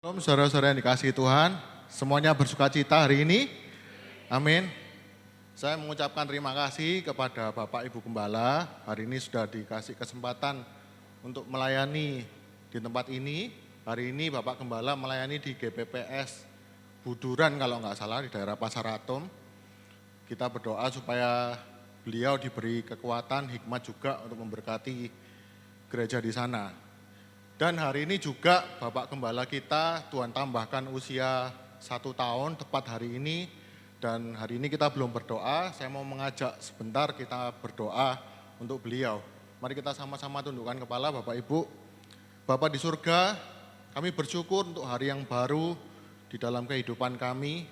Shalom saudara-saudara yang dikasihi Tuhan, semuanya bersukacita hari ini, amin. Saya mengucapkan terima kasih kepada Bapak Ibu Gembala, hari ini sudah dikasih kesempatan untuk melayani di tempat ini. Hari ini Bapak Gembala melayani di GPPS Buduran kalau nggak salah di daerah Pasar Atom. Kita berdoa supaya beliau diberi kekuatan, hikmat juga untuk memberkati gereja di sana. Dan hari ini juga Bapak Gembala kita Tuhan tambahkan usia 1 tahun tepat hari ini. Dan hari ini kita belum berdoa, saya mau mengajak sebentar kita berdoa untuk beliau. Mari kita sama-sama tundukkan kepala Bapak Ibu. Bapak di surga, kami bersyukur untuk hari yang baru di dalam kehidupan kami.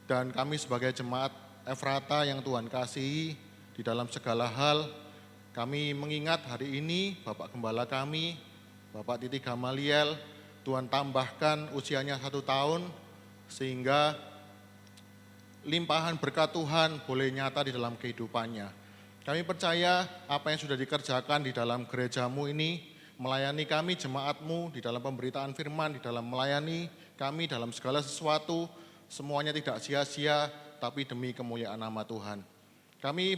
Dan kami sebagai jemaat Efrata yang Tuhan kasihi di dalam segala hal, kami mengingat hari ini Bapak Gembala kami, Bapak Titi Gamaliel, Tuhan tambahkan usianya 1 tahun sehingga limpahan berkat Tuhan boleh nyata di dalam kehidupannya. Kami percaya apa yang sudah dikerjakan di dalam gerejamu ini, melayani kami jemaatmu di dalam pemberitaan firman, di dalam melayani kami dalam segala sesuatu, semuanya tidak sia-sia tapi demi kemuliaan nama Tuhan. Kami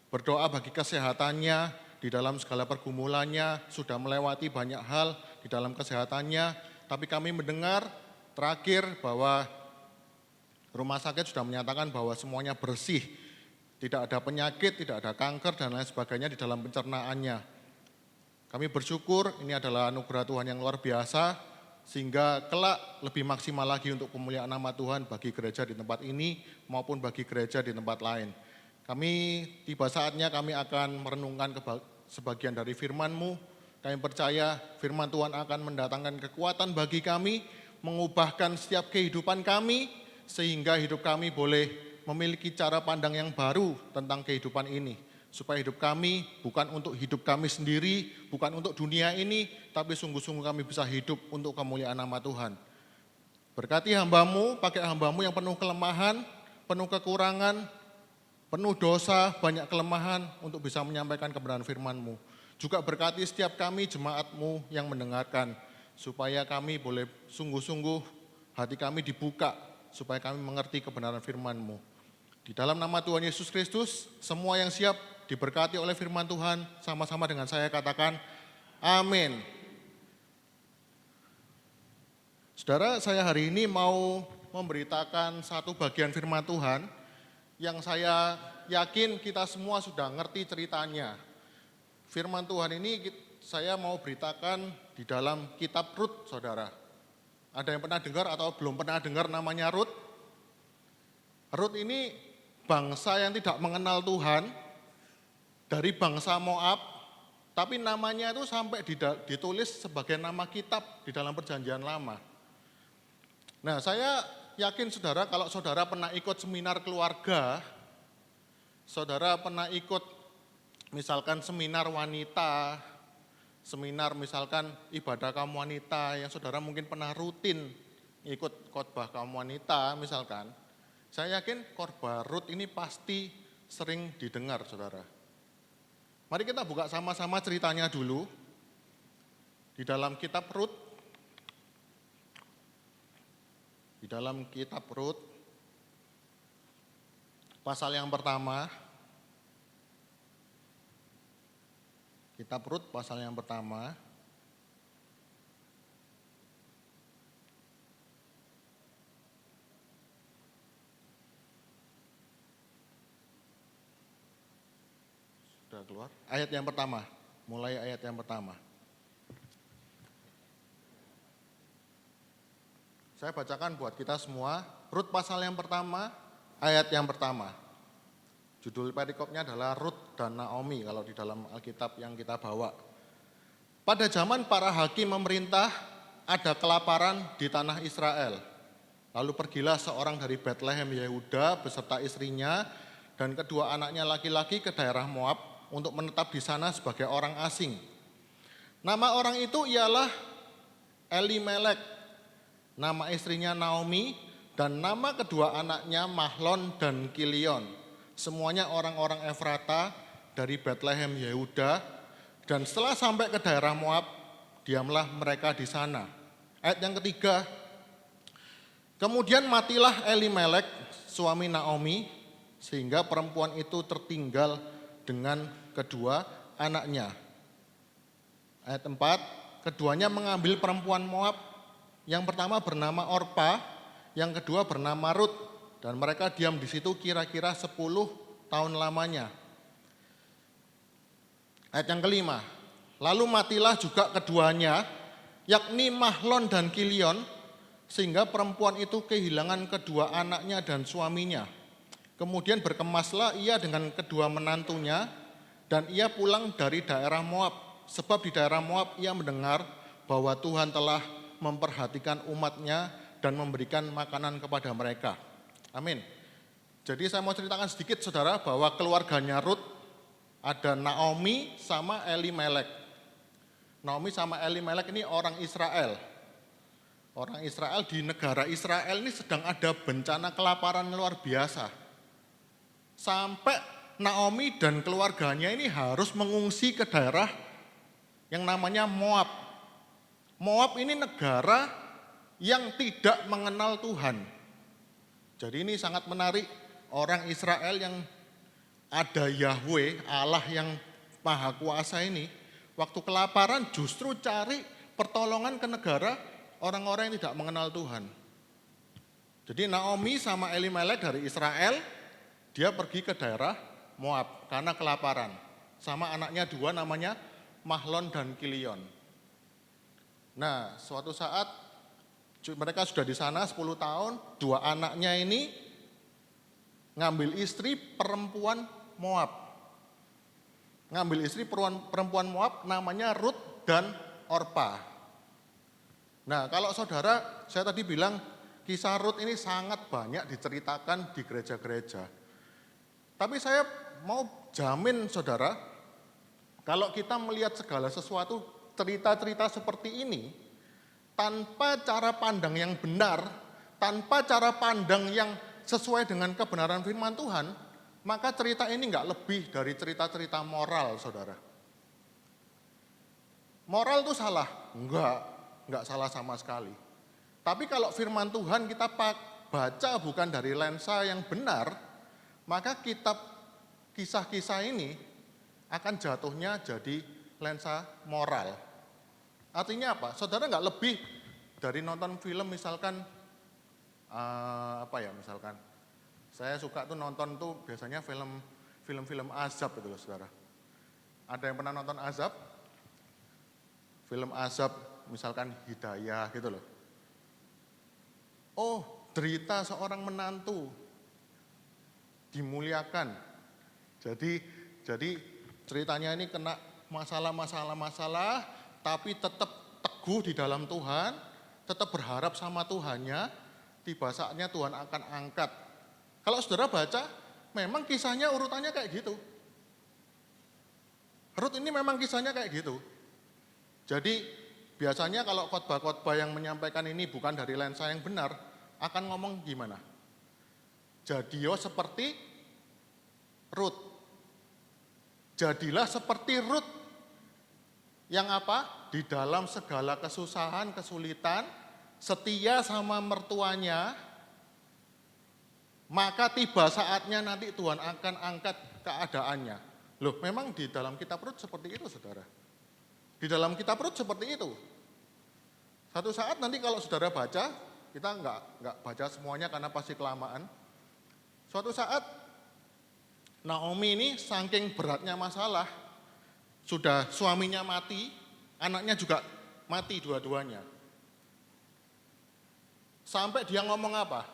berdoa bagi kesehatannya, di dalam segala pergumulannya, sudah melewati banyak hal di dalam kesehatannya, tapi kami mendengar terakhir bahwa rumah sakit sudah menyatakan bahwa semuanya bersih, tidak ada penyakit, tidak ada kanker dan lain sebagainya di dalam pencernaannya. Kami bersyukur ini adalah anugerah Tuhan yang luar biasa, sehingga kelak lebih maksimal lagi untuk kemuliaan nama Tuhan bagi gereja di tempat ini maupun bagi gereja di tempat lain. Kami tiba saatnya kami akan merenungkan sebagian dari firman-Mu. Kami percaya firman Tuhan akan mendatangkan kekuatan bagi kami, mengubahkan setiap kehidupan kami, sehingga hidup kami boleh memiliki cara pandang yang baru tentang kehidupan ini. Supaya hidup kami bukan untuk hidup kami sendiri, bukan untuk dunia ini, tapi sungguh-sungguh kami bisa hidup untuk kemuliaan nama Tuhan. Berkati hamba-Mu, pakai hamba-Mu yang penuh kelemahan, penuh kekurangan, penuh dosa, banyak kelemahan untuk bisa menyampaikan kebenaran firman-Mu. Juga berkati setiap kami jemaat-Mu yang mendengarkan, supaya kami boleh sungguh-sungguh hati kami dibuka, supaya kami mengerti kebenaran firman-Mu. Di dalam nama Tuhan Yesus Kristus, semua yang siap diberkati oleh firman Tuhan, sama-sama dengan saya katakan, amin. Saudara, saya hari ini mau memberitakan satu bagian firman Tuhan, yang saya yakin kita semua sudah ngerti ceritanya. Firman Tuhan ini saya mau beritakan di dalam kitab Rut, saudara. Ada yang pernah dengar atau belum pernah dengar namanya Rut? Rut ini bangsa yang tidak mengenal Tuhan, dari bangsa Moab, tapi namanya itu sampai ditulis sebagai nama kitab di dalam perjanjian lama. Nah, saya yakin saudara, kalau saudara pernah ikut seminar keluarga, saudara pernah ikut misalkan seminar wanita, seminar misalkan ibadah kaum wanita yang saudara mungkin pernah rutin ikut khotbah kaum wanita misalkan, saya yakin khotbah Rut ini pasti sering didengar saudara. Mari kita buka sama-sama ceritanya dulu di dalam kitab Rut. Di dalam kitab Rut, pasal yang pertama, kitab Rut pasal yang pertama, sudah keluar, ayat yang pertama, mulai ayat yang pertama. Saya bacakan buat kita semua, Rut pasal yang pertama, ayat yang pertama. Judul perikopnya adalah Rut dan Naomi kalau di dalam Alkitab yang kita bawa. Pada zaman para hakim memerintah, ada kelaparan di tanah Israel. Lalu pergilah seorang dari Betlehem Yehuda beserta istrinya dan kedua anaknya laki-laki ke daerah Moab untuk menetap di sana sebagai orang asing. Nama orang itu ialah Elimelek. Nama istrinya Naomi, dan nama kedua anaknya Mahlon dan Kilion. Semuanya orang-orang Efrata dari Betlehem Yehuda, dan setelah sampai ke daerah Moab, diamlah mereka di sana. Ayat yang ketiga, Kemudian matilah Elimelek, suami Naomi, sehingga perempuan itu tertinggal dengan kedua anaknya. Ayat 4, keduanya mengambil perempuan Moab, yang pertama bernama Orpa, yang kedua bernama Rut, dan mereka diam di situ kira-kira 10 tahun lamanya. Ayat yang kelima, lalu matilah juga keduanya, yakni Mahlon dan Kilion, sehingga perempuan itu kehilangan kedua anaknya dan suaminya. Kemudian berkemaslah ia dengan kedua menantunya, dan ia pulang dari daerah Moab, sebab di daerah Moab ia mendengar bahwa Tuhan telah memperhatikan umatnya dan memberikan makanan kepada mereka. Amin. Jadi saya mau ceritakan sedikit saudara bahwa keluarganya Rut ada Naomi sama Elimelek. Naomi sama Elimelek ini orang Israel. Orang Israel di negara Israel ini sedang ada bencana kelaparan luar biasa. Sampai Naomi dan keluarganya ini harus mengungsi ke daerah yang namanya Moab. Moab ini negara yang tidak mengenal Tuhan. Jadi ini sangat menarik, orang Israel yang ada Yahweh, Allah yang maha kuasa ini, waktu kelaparan justru cari pertolongan ke negara orang-orang yang tidak mengenal Tuhan. Jadi Naomi sama Elimelek dari Israel, dia pergi ke daerah Moab karena kelaparan. Sama anaknya dua namanya Mahlon dan Kilion. Nah, suatu saat mereka sudah di sana 10 tahun, dua anaknya ini ngambil istri perempuan Moab. Ngambil istri perempuan Moab namanya Rut dan Orpa. Nah, kalau saudara, saya tadi bilang kisah Rut ini sangat banyak diceritakan di gereja-gereja. Tapi saya mau jamin saudara, kalau kita melihat segala sesuatu, cerita-cerita seperti ini, tanpa cara pandang yang benar, tanpa cara pandang yang sesuai dengan kebenaran firman Tuhan, maka cerita ini enggak lebih dari cerita-cerita moral, saudara. Moral itu salah? Enggak salah sama sekali. Tapi kalau firman Tuhan kita baca bukan dari lensa yang benar, maka kitab kisah-kisah ini akan jatuhnya jadi lensa moral. Artinya apa? Saudara nggak lebih dari nonton film misalkan, misalkan. Saya suka tuh nonton tuh biasanya film-film azab itu loh saudara. Ada yang pernah nonton azab? Film azab misalkan Hidayah gitu loh. Oh, derita seorang menantu dimuliakan. Jadi ceritanya ini kena masalah, tapi tetap teguh di dalam Tuhan, tetap berharap sama Tuhannya, tiba saatnya Tuhan akan angkat. Kalau saudara baca, memang kisahnya urutannya kayak gitu. Rut ini memang kisahnya kayak gitu. Jadi biasanya kalau khotbah-khotbah yang menyampaikan ini bukan dari lensa yang benar, akan ngomong gimana? Jadilah seperti Rut. Jadilah seperti Rut yang apa? Di dalam segala kesusahan, kesulitan, setia sama mertuanya, maka tiba saatnya nanti Tuhan akan angkat keadaannya. Loh, memang di dalam kitab Rut seperti itu, saudara. Di dalam kitab Rut seperti itu. Satu saat nanti kalau saudara baca, kita enggak baca semuanya karena pasti kelamaan. Suatu saat Naomi ini saking beratnya masalah, sudah suaminya mati, anaknya juga mati dua-duanya. Sampai dia ngomong apa?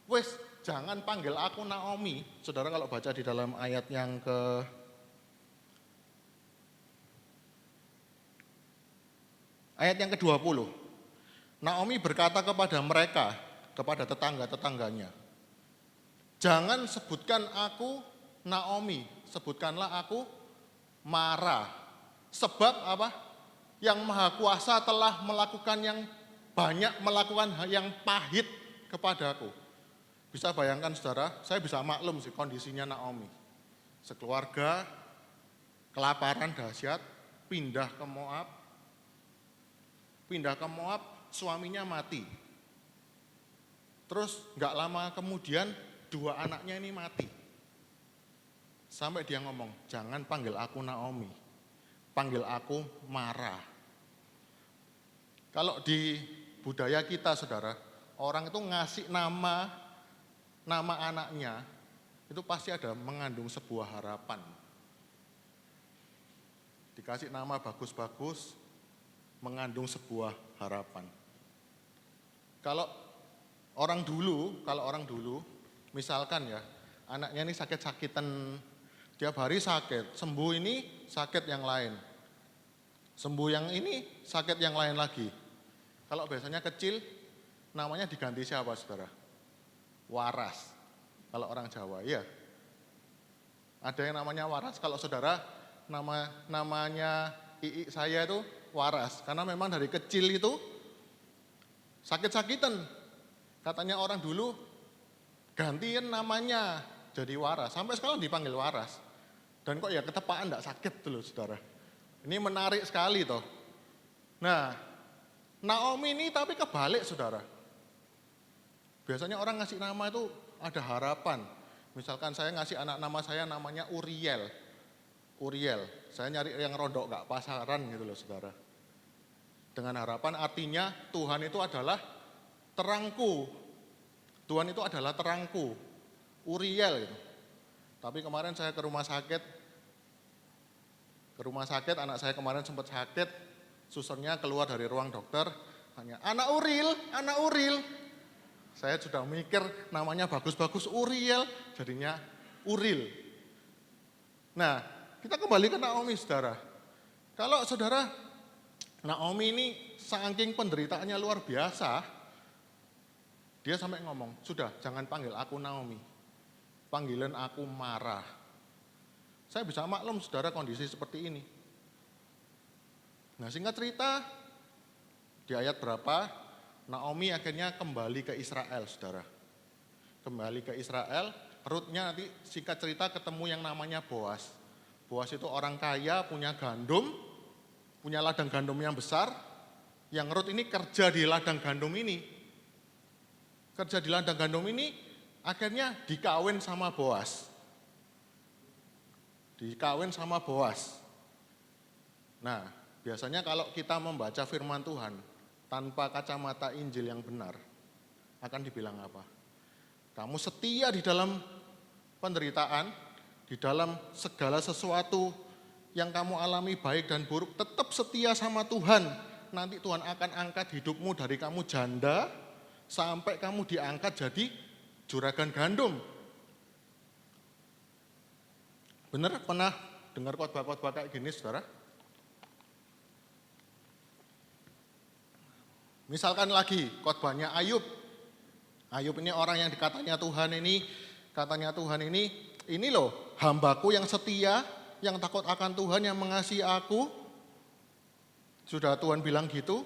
Wes, jangan panggil aku Naomi. Saudara kalau baca di dalam ayat yang ke-20. Naomi berkata kepada mereka, kepada tetangga-tetangganya, jangan sebutkan aku Naomi, sebutkanlah aku Mara. Sebab apa? Yang Maha Kuasa telah melakukan yang banyak, melakukan yang pahit kepadaku. Bisa bayangkan saudara, saya bisa maklum sih kondisinya Naomi. Sekeluarga, kelaparan dahsyat, pindah ke Moab, suaminya mati. Terus nggak lama kemudian 2 anaknya ini mati. Sampai dia ngomong, jangan panggil aku Naomi, panggil aku Mara. Kalau di budaya kita saudara, orang itu ngasih nama anaknya, itu pasti ada mengandung sebuah harapan. Dikasih nama bagus-bagus, mengandung sebuah harapan. Kalau orang dulu, misalkan ya, anaknya ini sakit-sakitan, tiap hari sakit, sembuh ini sakit yang lain. Sembuh yang ini sakit yang lain lagi. Kalau biasanya kecil, namanya diganti siapa saudara? Waras. Kalau orang Jawa, ya. Ada yang namanya Waras. Kalau saudara, namanya Ii saya itu Waras. Karena memang dari kecil itu sakit-sakitan. Katanya orang dulu, gantiin namanya jadi Waras. Sampai sekarang dipanggil Waras. Dan kok ya ketepaan enggak sakit tuh loh saudara. Ini menarik sekali toh. Nah, Naomi ini tapi kebalik saudara. Biasanya orang ngasih nama itu ada harapan. Misalkan saya ngasih anak nama saya namanya Uriel. Saya nyari yang rodok gak pasaran gitu loh saudara. Dengan harapan artinya Tuhan itu adalah terangku. Tuhan itu adalah terangku. Uriel gitu. Tapi kemarin saya ke rumah sakit, anak saya kemarin sempat sakit, susternya keluar dari ruang dokter, tanya, anak Uril. Saya sudah mikir namanya bagus-bagus Uriel, jadinya Uril. Nah, kita kembali ke Naomi saudara. Kalau saudara, Naomi ini saking penderitaannya luar biasa, dia sampai ngomong, sudah jangan panggil aku Naomi. Panggilan aku Mara. Saya bisa maklum saudara kondisi seperti ini. Nah singkat cerita, di ayat berapa, Naomi akhirnya kembali ke Israel saudara. Kembali ke Israel, Rutnya nanti singkat cerita ketemu yang namanya Boas. Boas itu orang kaya, punya gandum, punya ladang gandum yang besar. Yang Rut ini kerja di ladang gandum ini. Kerja di ladang gandum ini, akhirnya dikawin sama Boas. Nah, biasanya kalau kita membaca firman Tuhan tanpa kacamata Injil yang benar, akan dibilang apa? Kamu setia di dalam penderitaan, di dalam segala sesuatu yang kamu alami baik dan buruk, tetap setia sama Tuhan. Nanti Tuhan akan angkat hidupmu dari kamu janda, sampai kamu diangkat jadi juragan gandum. Benar pernah dengar khotbah-khotbah kayak gini saudara? Misalkan lagi khotbahnya Ayub. Ayub ini orang yang katanya Tuhan ini loh hambaku yang setia, yang takut akan Tuhan, yang mengasihi aku. Sudah Tuhan bilang gitu,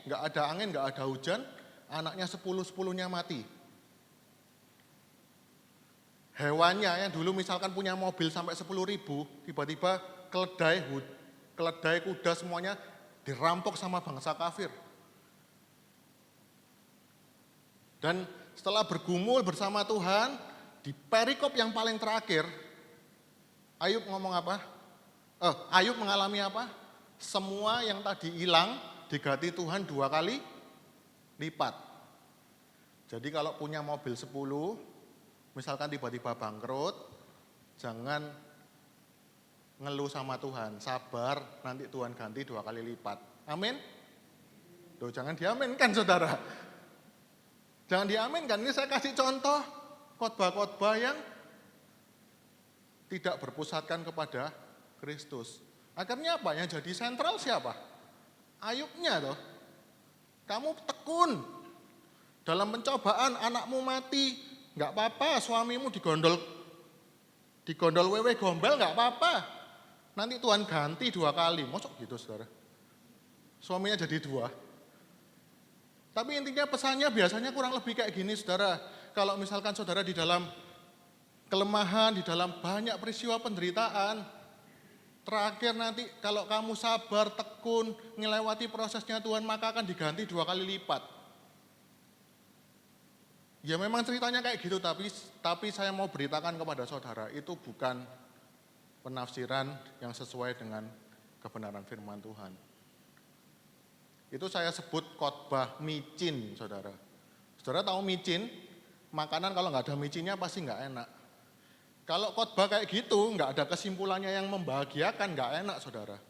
nggak ada angin, nggak ada hujan, anaknya 10-10-nya mati. Hewannya yang dulu misalkan punya mobil sampai 10.000, tiba-tiba keledai, kuda semuanya dirampok sama bangsa kafir. Dan setelah bergumul bersama Tuhan, di perikop yang paling terakhir, Ayub ngomong apa? Ayub mengalami apa? Semua yang tadi hilang diganti Tuhan 2 kali lipat. Jadi kalau punya mobil 10, misalkan tiba-tiba bangkrut, jangan ngeluh sama Tuhan, sabar, nanti Tuhan ganti 2 kali lipat. Amin? Loh, jangan diaminkan saudara. Jangan diaminkan, ini saya kasih contoh khotbah-khotbah yang tidak berpusatkan kepada Kristus. Akhirnya apa? Yang jadi sentral siapa? Ayubnya toh. Kamu tekun. Dalam pencobaan anakmu mati, enggak apa-apa, suamimu digondol wewe gombel enggak apa-apa. Nanti Tuhan ganti 2 kali. Mosok gitu saudara? Suaminya jadi 2. Tapi intinya pesannya biasanya kurang lebih kayak gini saudara. Kalau misalkan saudara di dalam kelemahan, di dalam banyak peristiwa penderitaan, terakhir nanti kalau kamu sabar, tekun, ngelewati prosesnya Tuhan, maka akan diganti 2 kali lipat. Ya memang ceritanya kayak gitu, tapi saya mau beritakan kepada saudara, itu bukan penafsiran yang sesuai dengan kebenaran firman Tuhan. Itu saya sebut khotbah micin, saudara. Saudara tahu micin? Makanan kalau nggak ada micinnya pasti nggak enak. Kalau khotbah kayak gitu, nggak ada kesimpulannya yang membahagiakan, nggak enak, saudara.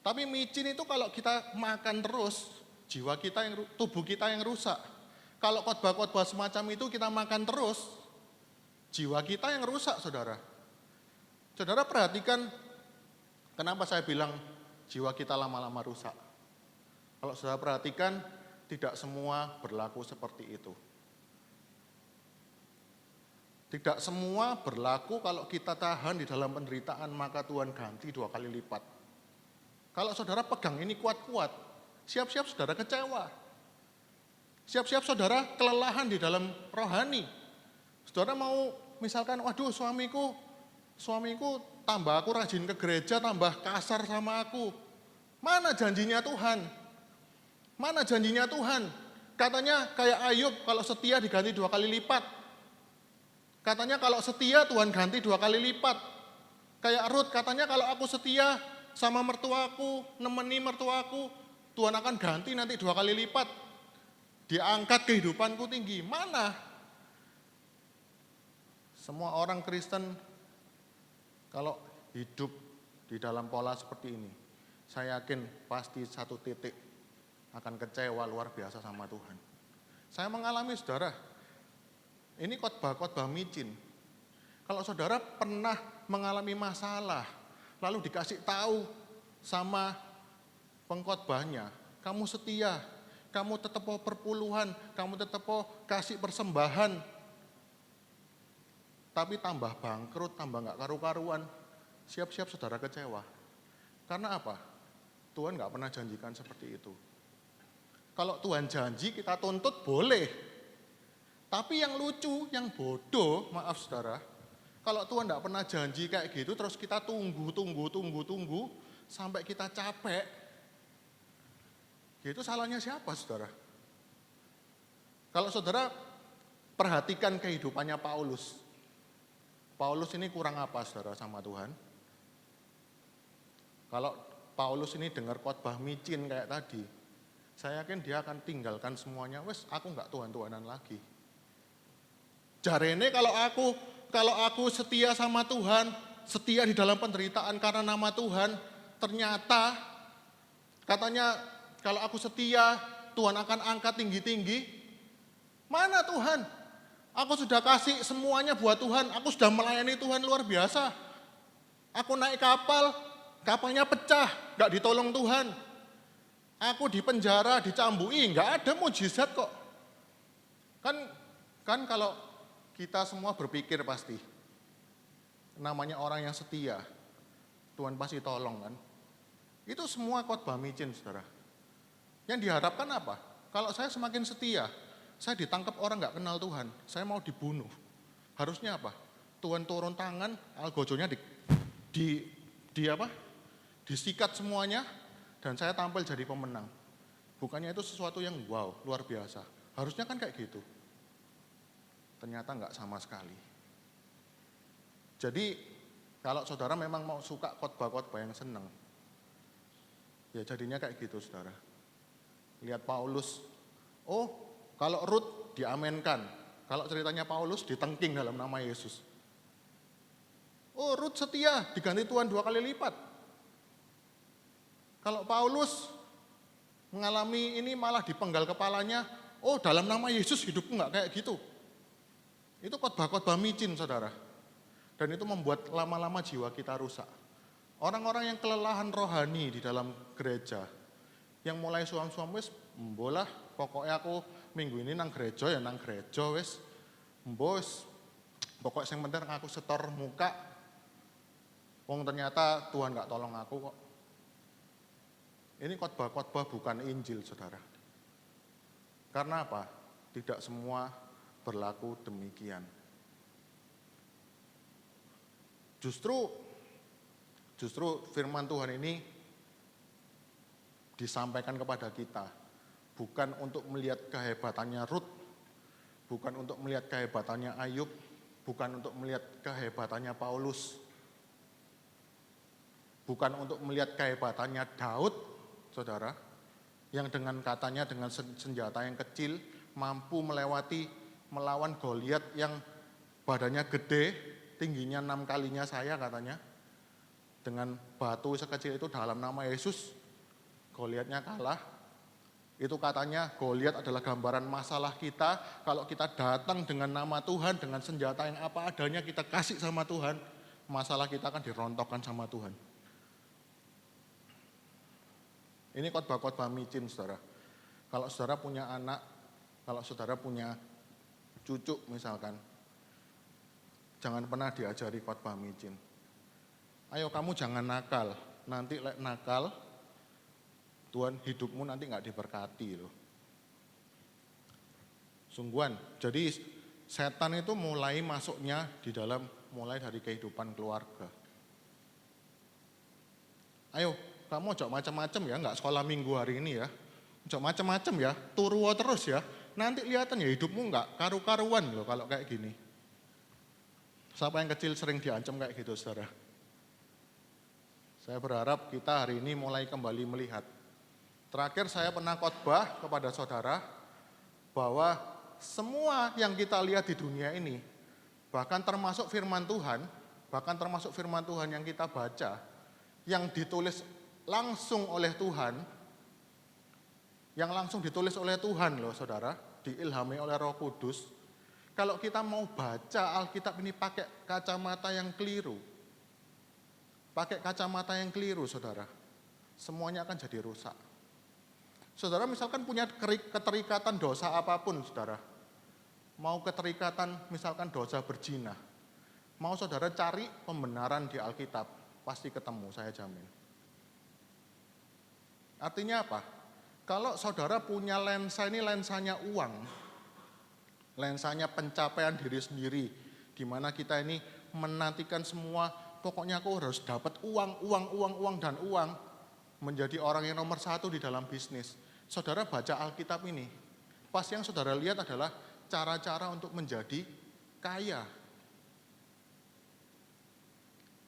Tapi micin itu kalau kita makan terus, jiwa kita tubuh kita yang rusak. Kalau khotbah-khotbah semacam itu kita makan terus, jiwa kita yang rusak, saudara. Saudara perhatikan, kenapa saya bilang jiwa kita lama-lama rusak. Kalau saudara perhatikan, tidak semua berlaku seperti itu. Tidak semua berlaku kalau kita tahan di dalam penderitaan, maka Tuhan ganti 2 kali lipat. Kalau saudara pegang ini kuat-kuat, siap-siap saudara kecewa. Siap-siap saudara kelelahan di dalam rohani. Saudara mau misalkan, waduh suamiku tambah aku rajin ke gereja, tambah kasar sama aku. Mana janjinya Tuhan? Mana janjinya Tuhan? Katanya kayak Ayub, kalau setia diganti 2 kali lipat. Katanya kalau setia Tuhan ganti 2 kali lipat. Kayak Rut, katanya kalau aku setia sama mertuaku, nemeni mertuaku, Tuhan akan ganti nanti 2 kali lipat. Diangkat kehidupanku tinggi. Mana? Semua orang Kristen kalau hidup di dalam pola seperti ini, saya yakin pasti satu titik akan kecewa luar biasa sama Tuhan. Saya mengalami, saudara, ini khotbah-khotbah micin. Kalau saudara pernah mengalami masalah, lalu dikasih tahu sama pengkhotbahnya, kamu setia, kamu tetap mau perpuluhan, kamu tetap mau kasih persembahan, tapi tambah bangkrut, tambah nggak karu-karuan, siap-siap saudara kecewa. Karena apa? Tuhan nggak pernah janjikan seperti itu. Kalau Tuhan janji kita tuntut boleh. Tapi yang lucu, yang bodoh, maaf saudara, kalau Tuhan tidak pernah janji kayak gitu, terus kita tunggu, sampai kita capek, itu salahnya siapa, saudara? Kalau saudara perhatikan kehidupannya Paulus, Paulus ini kurang apa, saudara, sama Tuhan? Kalau Paulus ini dengar khotbah micin kayak tadi, saya yakin dia akan tinggalkan semuanya, wes aku nggak Tuhan-Tuhanan lagi. Jarene kalau aku setia sama Tuhan, setia di dalam penderitaan karena nama Tuhan, ternyata katanya kalau aku setia, Tuhan akan angkat tinggi-tinggi. Mana Tuhan? Aku sudah kasih semuanya buat Tuhan, aku sudah melayani Tuhan luar biasa. Aku naik kapal, kapalnya pecah, gak ditolong Tuhan. Aku di penjara, dicambui, gak ada mujizat kok. Kan kalau kita semua berpikir pasti, namanya orang yang setia, Tuhan pasti tolong kan. Itu semua khotbah micin, saudara. Yang diharapkan apa? Kalau saya semakin setia, saya ditangkap orang nggak kenal Tuhan, saya mau dibunuh. Harusnya apa? Tuhan turun tangan, algojonya disikat semuanya, dan saya tampil jadi pemenang. Bukannya itu sesuatu yang wow, luar biasa. Harusnya kan kayak gitu. Ternyata enggak sama sekali. Jadi kalau saudara memang mau suka khotbah-khotbah yang senang, ya jadinya kayak gitu, saudara. Lihat Paulus, oh kalau Rut diamenkan, kalau ceritanya Paulus ditengking dalam nama Yesus. Oh Rut setia, diganti Tuhan 2 kali lipat. Kalau Paulus mengalami ini malah dipenggal kepalanya, oh dalam nama Yesus hidupku enggak kayak gitu. Itu khotbah-khotbah micin, saudara. Dan itu membuat lama-lama jiwa kita rusak. Orang-orang yang kelelahan rohani di dalam gereja, yang mulai suam-suam wis, mbolah, pokoknya aku minggu ini nang gereja ya nang gereja wis, mbos, pokoknya yang penting aku setor muka, wong ternyata Tuhan gak tolong aku kok. Ini khotbah-khotbah bukan Injil, saudara. Karena apa? Tidak semua berlaku demikian. Justru firman Tuhan ini disampaikan kepada kita bukan untuk melihat kehebatannya Rut, bukan untuk melihat kehebatannya Ayub, bukan untuk melihat kehebatannya Paulus, bukan untuk melihat kehebatannya Daud, saudara, yang dengan katanya dengan senjata yang kecil mampu melawan Goliat yang badannya gede, tingginya 6 kalinya saya katanya. Dengan batu sekecil itu dalam nama Yesus, Goliatnya kalah. Itu katanya Goliat adalah gambaran masalah kita. Kalau kita datang dengan nama Tuhan, dengan senjata yang apa adanya kita kasih sama Tuhan, masalah kita akan dirontokkan sama Tuhan. Ini khotbah-khotbah micin, saudara. Kalau saudara punya anak, kalau saudara punya cucu misalkan, jangan pernah diajari khotbah micin. Ayo kamu jangan nakal, nanti nakal, Tuhan hidupmu nanti nggak diberkati loh. Sungguhan, jadi setan itu mulai masuknya mulai dari kehidupan keluarga. Ayo, kamu ojo macam-macam ya, nggak sekolah minggu hari ini ya. Ojo macam-macam ya, turuo terus ya. Nanti kelihatan ya hidupmu nggak karu-karuan loh kalau kayak gini. Siapa yang kecil sering diancam kayak gitu, saudara? Saya berharap kita hari ini mulai kembali melihat. Terakhir saya pernah khotbah kepada saudara bahwa semua yang kita lihat di dunia ini, bahkan termasuk firman Tuhan yang kita baca, yang ditulis langsung oleh Tuhan, yang langsung ditulis oleh Tuhan loh saudara, diilhami oleh Roh Kudus. Kalau kita mau baca Alkitab ini pakai kacamata yang keliru, saudara, semuanya akan jadi rusak. Saudara misalkan punya keterikatan dosa apapun, saudara. Mau keterikatan misalkan dosa berzina. Mau saudara cari pembenaran di Alkitab, pasti ketemu, saya jamin. Artinya apa? Kalau saudara punya lensa ini lensanya uang, lensanya pencapaian diri sendiri, di mana kita ini menantikan semua, pokoknya aku harus dapat uang, dan uang, menjadi orang yang nomor 1 di dalam bisnis. Saudara baca Alkitab ini, pasti yang saudara lihat adalah cara-cara untuk menjadi kaya.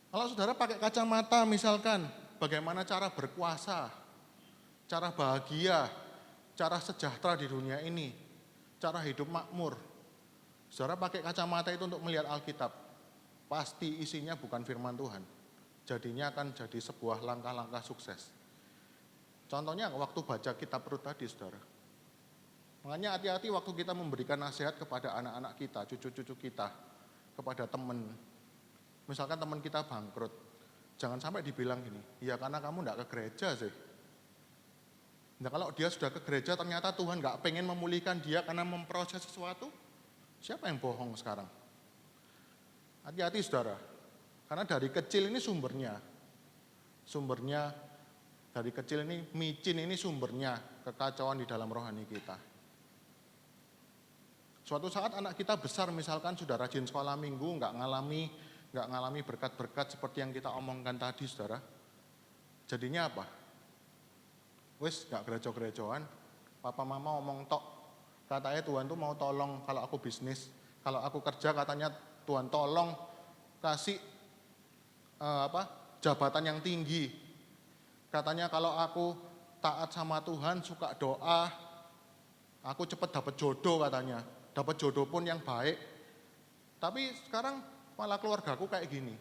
Kalau saudara pakai kacamata misalkan, bagaimana cara berkuasa, cara bahagia, cara sejahtera di dunia ini, cara hidup makmur. Saudara pakai kacamata itu untuk melihat Alkitab, pasti isinya bukan firman Tuhan. Jadinya akan jadi sebuah langkah-langkah sukses. Contohnya waktu baca kitab Rut tadi, saudara. Makanya hati-hati waktu kita memberikan nasihat kepada anak-anak kita, cucu-cucu kita, kepada teman. Misalkan teman kita bangkrut, jangan sampai dibilang gini, ya karena kamu enggak ke gereja sih. Nah kalau dia sudah ke gereja ternyata Tuhan enggak pengen memulihkan dia karena memproses sesuatu, siapa yang bohong sekarang? Hati-hati saudara, karena dari kecil ini sumbernya dari kecil ini, micin ini sumbernya kekacauan di dalam rohani kita. Suatu saat anak kita besar misalkan sudah rajin sekolah minggu, nggak ngalami berkat-berkat seperti yang kita omongkan tadi, saudara. Jadinya apa? Wis nggak gerejo-gerejoan, papa mama omong tok. Katanya Tuhan tuh mau tolong kalau aku bisnis, kalau aku kerja katanya Tuhan tolong kasih jabatan yang tinggi. Katanya kalau aku taat sama Tuhan, suka doa, aku cepat dapat jodoh katanya. Dapat jodoh pun yang baik. Tapi sekarang malah keluargaku kayak gini.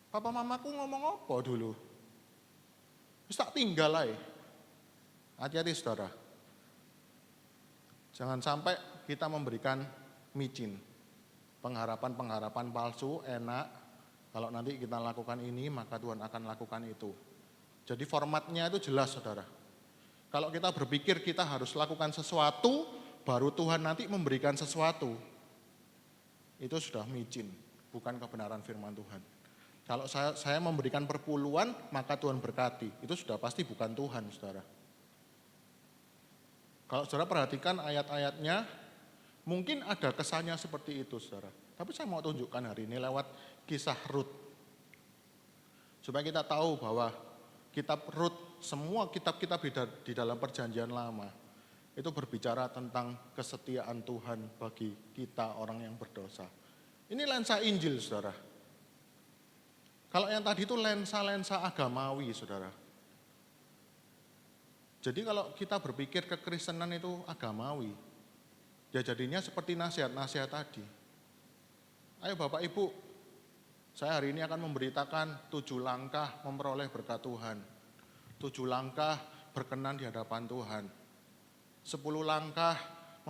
Papa mamaku ngomong apa dulu? Terus tak tinggal aja. Hati-hati saudara. Jangan sampai kita memberikan micin. Pengharapan-pengharapan palsu, enak. Kalau nanti kita lakukan ini, maka Tuhan akan lakukan itu. Jadi formatnya itu jelas saudara. Kalau kita berpikir kita harus lakukan sesuatu, baru Tuhan nanti memberikan sesuatu. Itu sudah micin, bukan kebenaran firman Tuhan. Kalau saya memberikan perpuluhan, maka Tuhan berkati. Itu sudah pasti bukan Tuhan, saudara. Kalau saudara perhatikan ayat-ayatnya, mungkin ada kesannya seperti itu, saudara. Tapi saya mau tunjukkan hari ini lewat kisah Rut. Supaya kita tahu bahwa kitab Rut, semua kitab-kitab di dalam perjanjian lama, itu berbicara tentang kesetiaan Tuhan bagi kita orang yang berdosa. Ini lensa Injil, saudara. Kalau yang tadi itu lensa-lensa agamawi, saudara. Jadi kalau kita berpikir kekristenan itu agamawi, ya jadinya seperti nasihat-nasihat tadi. Ayo Bapak Ibu, saya hari ini akan memberitakan 7 langkah memperoleh berkat Tuhan. 7 langkah berkenan di hadapan Tuhan. 10 langkah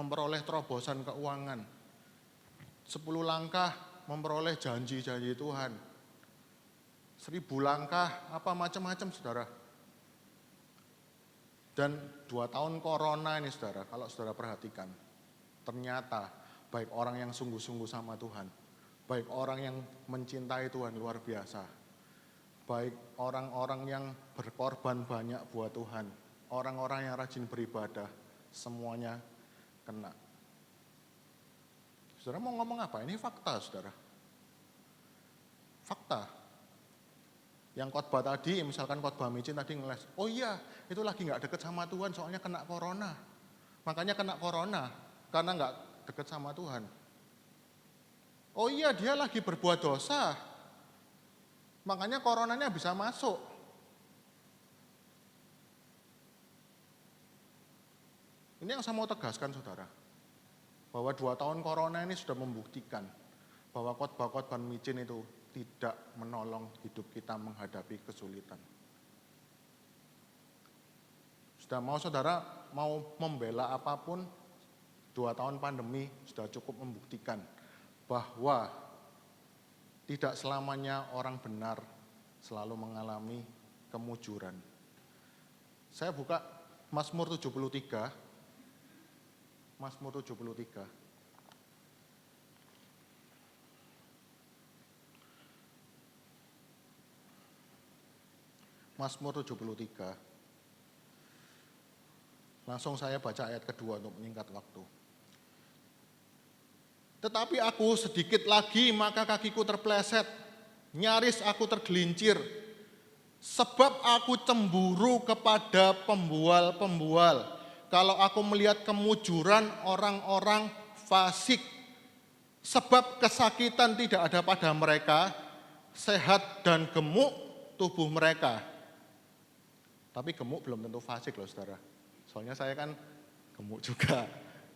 memperoleh terobosan keuangan. 10 langkah memperoleh janji-janji Tuhan. 1000 langkah apa macam-macam, saudara. Dan 2 tahun corona ini, saudara, kalau saudara perhatikan, ternyata baik orang yang sungguh-sungguh sama Tuhan, baik orang yang mencintai Tuhan luar biasa, baik orang-orang yang berkorban banyak buat Tuhan, orang-orang yang rajin beribadah, semuanya kena. Saudara mau ngomong apa? Ini fakta, saudara. Fakta. Yang khotbah tadi, misalkan khotbah micin tadi ngeles, oh iya, itu lagi gak deket sama Tuhan soalnya kena corona. Makanya kena corona, karena gak deket sama Tuhan. Oh iya, dia lagi berbuat dosa, makanya coronanya bisa masuk. Ini yang saya mau tegaskan, saudara, bahwa 2 tahun corona ini sudah membuktikan bahwa khotbah-khotbah micin itu tidak menolong hidup kita menghadapi kesulitan. Sudah mau saudara mau membela apapun, 2 tahun pandemi sudah cukup membuktikan bahwa tidak selamanya orang benar selalu mengalami kemujuran. Saya buka Mazmur 73. Mazmur 73. Mazmur 73. Langsung saya baca ayat kedua untuk menyingkat waktu. Tetapi aku sedikit lagi maka kakiku terpleset, nyaris aku tergelincir. Sebab aku cemburu kepada pembual-pembual. Kalau aku melihat kemujuran orang-orang fasik. Sebab kesakitan tidak ada pada mereka, sehat dan gemuk tubuh mereka. Tapi gemuk belum tentu fasik loh, saudara. Soalnya saya kan gemuk juga,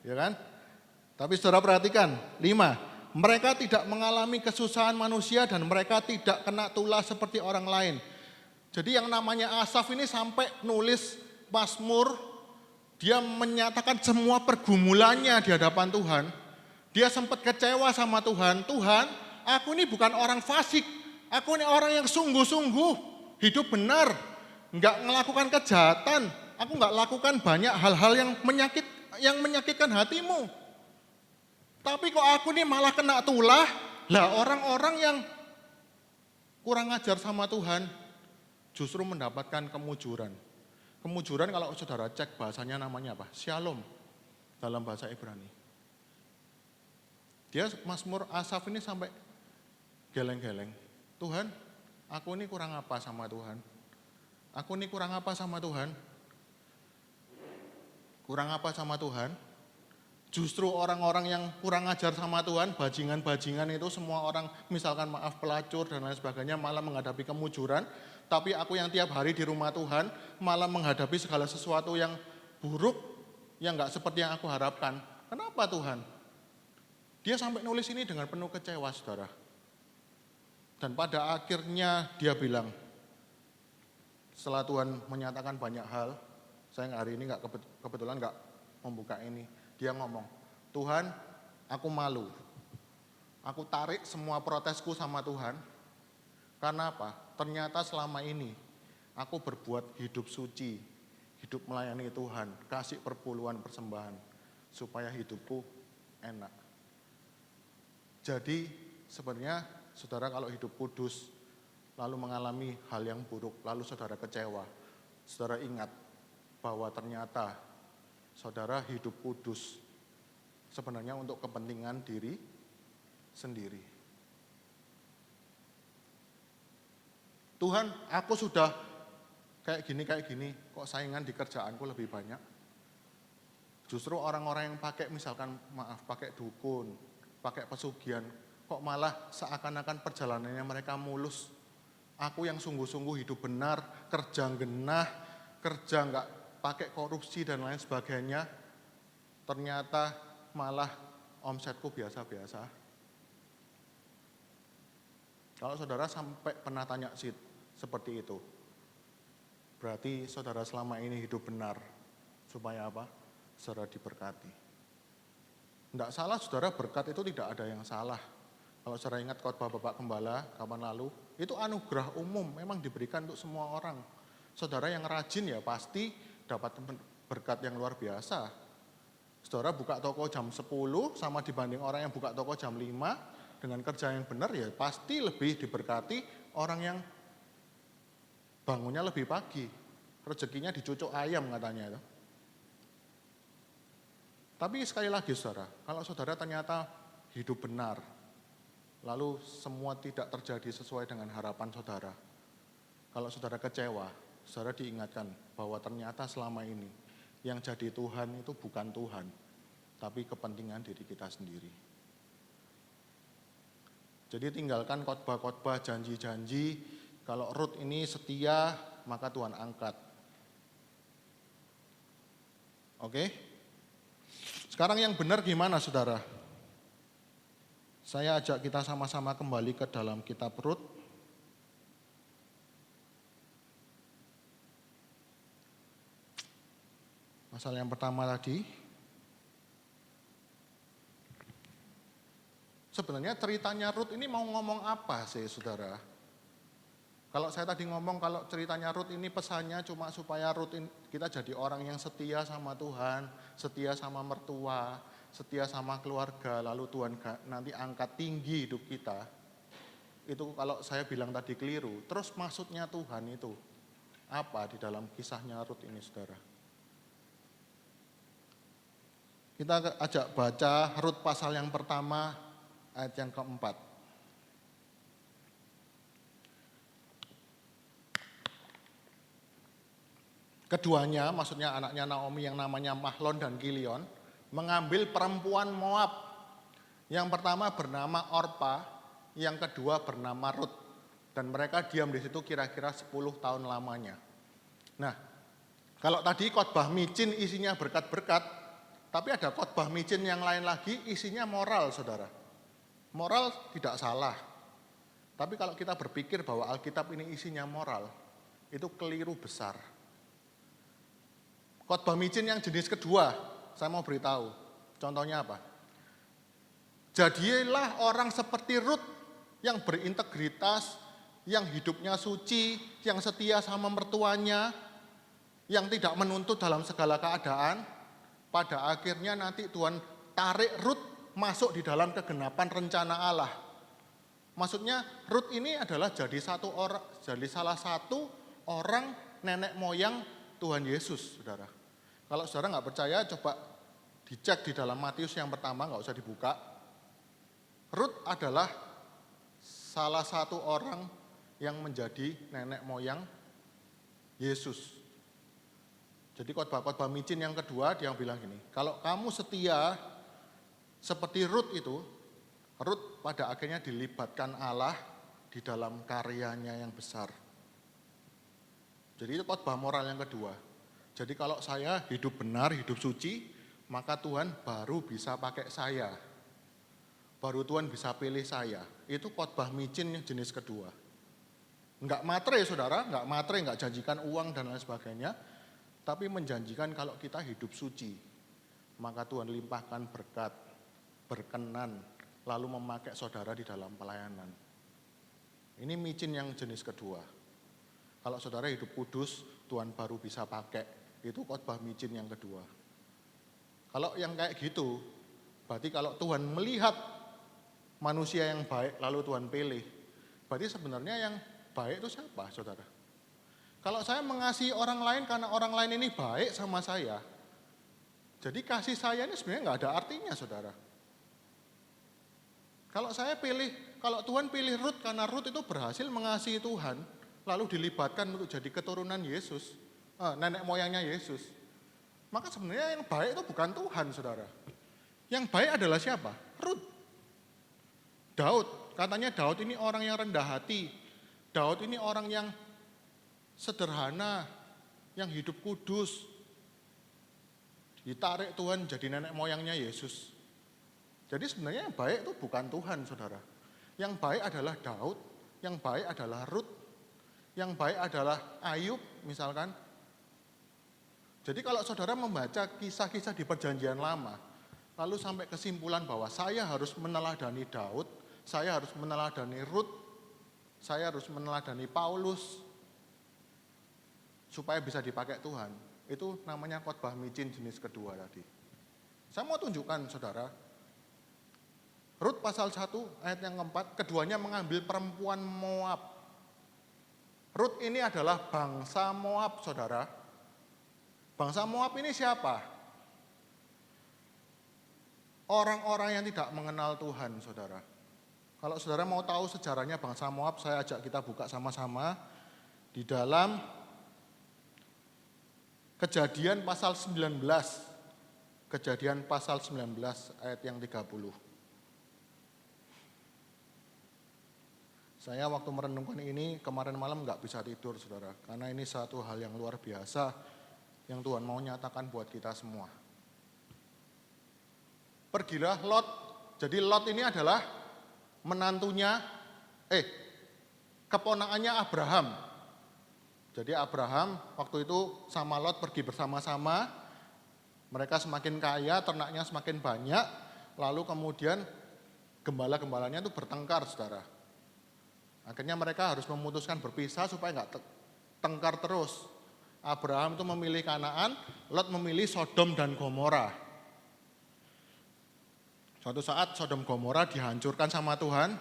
ya kan? Tapi saudara perhatikan, 5. Mereka tidak mengalami kesusahan manusia dan mereka tidak kena tulah seperti orang lain. Jadi yang namanya Asaf ini sampai nulis Mazmur, dia menyatakan semua pergumulannya di hadapan Tuhan. Dia sempat kecewa sama Tuhan. Tuhan, aku ini bukan orang fasik, aku ini orang yang sungguh-sungguh hidup benar, enggak melakukan kejahatan, aku enggak lakukan banyak hal-hal yang menyakitkan hatimu. Tapi kok aku ini malah kena tulah. Lah orang-orang yang kurang ajar sama Tuhan justru mendapatkan kemujuran. Kemujuran kalau saudara cek bahasanya namanya apa? Shalom dalam bahasa Ibrani. Dia Mazmur Asaf ini sampai geleng-geleng. Tuhan, aku ini kurang apa sama Tuhan? Aku ini kurang apa sama Tuhan? Kurang apa sama Tuhan? Justru orang-orang yang kurang ajar sama Tuhan, bajingan-bajingan itu semua orang misalkan maaf pelacur dan lain sebagainya malah menghadapi kemujuran. Tapi aku yang tiap hari di rumah Tuhan malah menghadapi segala sesuatu yang buruk, yang gak seperti yang aku harapkan. Kenapa Tuhan? Dia sampai nulis ini dengan penuh kecewa, saudara. Dan pada akhirnya dia bilang, setelah Tuhan menyatakan banyak hal, saya hari ini kebetulan gak membuka ini. Dia ngomong, Tuhan, aku malu. Aku tarik semua protesku sama Tuhan. Karena apa? Ternyata selama ini aku berbuat hidup suci, hidup melayani Tuhan, kasih perpuluhan persembahan, supaya hidupku enak. Jadi sebenarnya saudara kalau hidup kudus, lalu mengalami hal yang buruk, lalu saudara kecewa, saudara ingat bahwa ternyata saudara hidup kudus sebenarnya untuk kepentingan diri sendiri. Tuhan, aku sudah kayak gini, kok saingan di kerjaanku lebih banyak. Justru orang-orang yang pakai misalkan pakai dukun, pakai pesugihan, kok malah seakan-akan perjalanannya mereka mulus. Aku yang sungguh-sungguh hidup benar, kerja genah, kerja nggak pakai korupsi dan lain sebagainya, ternyata malah omsetku biasa-biasa. Kalau saudara sampai pernah tanya seperti itu, berarti saudara selama ini hidup benar, supaya apa? Saudara diberkati. Tidak salah saudara, berkat itu tidak ada yang salah. Kalau saudara ingat khotbah Bapak Gembala kapan lalu, itu anugerah umum, memang diberikan untuk semua orang. Saudara yang rajin ya pasti dapat berkat yang luar biasa. Saudara buka toko jam 10 sama dibanding orang yang buka toko jam 5, dengan kerja yang benar ya pasti lebih diberkati orang yang bangunnya lebih pagi. Rezekinya dicucuk ayam katanya itu. Tapi sekali lagi saudara, kalau saudara ternyata hidup benar, lalu semua tidak terjadi sesuai dengan harapan saudara, kalau saudara kecewa, saudara diingatkan bahwa ternyata selama ini yang jadi Tuhan itu bukan Tuhan, tapi kepentingan diri kita sendiri. Jadi tinggalkan khotbah-khotbah, janji-janji, kalau Ruth ini setia, maka Tuhan angkat. Oke? Sekarang yang benar gimana saudara? Saya ajak kita sama-sama kembali ke dalam kitab Rut. Pasal yang pertama tadi. Sebenarnya ceritanya Rut ini mau ngomong apa sih saudara? Kalau saya tadi ngomong kalau ceritanya Rut ini pesannya cuma supaya Rut kita jadi orang yang setia sama Tuhan, setia sama mertua, setia sama keluarga, lalu Tuhan nanti angkat tinggi hidup kita. Itu kalau saya bilang tadi keliru. Terus maksudnya Tuhan itu apa di dalam kisahnya Rut ini saudara? Kita ajak baca Rut pasal yang pertama ayat yang keempat. Keduanya, maksudnya anaknya Naomi yang namanya Mahlon dan Kilion, mengambil perempuan Moab. Yang pertama bernama Orpa, yang kedua bernama Rut. Dan mereka diam di situ kira-kira 10 tahun lamanya. Nah, kalau tadi khotbah micin isinya berkat-berkat, tapi ada khotbah micin yang lain lagi isinya moral, saudara. Moral tidak salah. Tapi kalau kita berpikir bahwa Alkitab ini isinya moral, itu keliru besar. Khotbah micin yang jenis kedua, saya mau beritahu. Contohnya apa? Jadilah orang seperti Rut yang berintegritas, yang hidupnya suci, yang setia sama mertuanya, yang tidak menuntut dalam segala keadaan. Pada akhirnya nanti Tuhan tarik Rut masuk di dalam kegenapan rencana Allah. Maksudnya Rut ini adalah jadi salah satu orang nenek moyang Tuhan Yesus, saudara. Kalau saudara nggak percaya, coba dicek di dalam Matius yang pertama, nggak usah dibuka. Rut adalah salah satu orang yang menjadi nenek moyang Yesus. Jadi khotbah-khotbah micin yang kedua, dia bilang gini, kalau kamu setia seperti Rut itu, Rut pada akhirnya dilibatkan Allah di dalam karyanya yang besar. Jadi itu khotbah moral yang kedua. Jadi kalau saya hidup benar, hidup suci, maka Tuhan baru bisa pakai saya. Baru Tuhan bisa pilih saya. Itu khotbah micin yang jenis kedua. Enggak matre saudara, enggak matre, enggak janjikan uang dan lain sebagainya. Tapi menjanjikan kalau kita hidup suci, maka Tuhan limpahkan berkat, berkenan, lalu memakai saudara di dalam pelayanan. Ini micin yang jenis kedua. Kalau saudara hidup kudus, Tuhan baru bisa pakai. Itu khotbah micin yang kedua. Kalau yang kayak gitu, berarti kalau Tuhan melihat manusia yang baik lalu Tuhan pilih, berarti sebenarnya yang baik itu siapa, saudara? Kalau saya mengasihi orang lain karena orang lain ini baik sama saya, jadi kasih saya ini sebenarnya nggak ada artinya, saudara. Kalau Tuhan pilih Rut karena Rut itu berhasil mengasihi Tuhan, lalu dilibatkan untuk jadi keturunan Yesus, nenek moyangnya Yesus. Maka sebenarnya yang baik itu bukan Tuhan, saudara. Yang baik adalah siapa? Rut. Daud, katanya Daud ini orang yang rendah hati. Daud ini orang yang sederhana, yang hidup kudus. Ditarik Tuhan jadi nenek moyangnya Yesus. Jadi sebenarnya yang baik itu bukan Tuhan, saudara. Yang baik adalah Daud, yang baik adalah Rut, yang baik adalah Ayub misalkan. Jadi kalau saudara membaca kisah-kisah di perjanjian lama, lalu sampai kesimpulan bahwa saya harus meneladani Daud, saya harus meneladani Rut, saya harus meneladani Paulus, supaya bisa dipakai Tuhan. Itu namanya khotbah micin jenis kedua tadi. Saya mau tunjukkan saudara, Rut pasal 1 ayat yang keempat, keduanya mengambil perempuan Moab. Rut ini adalah bangsa Moab, saudara. Bangsa Moab ini siapa? Orang-orang yang tidak mengenal Tuhan, saudara. Kalau saudara mau tahu sejarahnya bangsa Moab, saya ajak kita buka sama-sama di dalam Kejadian pasal 19. Kejadian pasal 19 ayat yang 30. Saya waktu merenungkan ini kemarin malam nggak bisa tidur, saudara. Karena ini satu hal yang luar biasa yang Tuhan mau nyatakan buat kita semua. Pergilah Lot. Jadi Lot ini adalah menantunya, keponakannya Abraham. Jadi Abraham waktu itu sama Lot pergi bersama-sama. Mereka semakin kaya, ternaknya semakin banyak. Lalu kemudian gembala-gembalanya itu bertengkar, saudara. Akhirnya mereka harus memutuskan berpisah supaya nggak tengkar terus. Abraham itu memilih Kanaan, Lot memilih Sodom dan Gomora. Suatu saat Sodom Gomora dihancurkan sama Tuhan,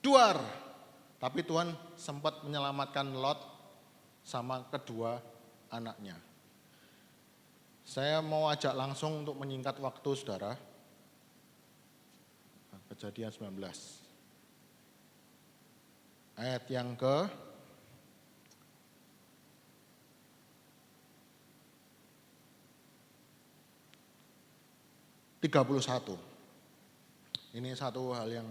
duar. Tapi Tuhan sempat menyelamatkan Lot sama kedua anaknya. Saya mau ajak langsung untuk menyingkat waktu, saudara. Kejadian 19. Ayat yang ke 31. Ini satu hal yang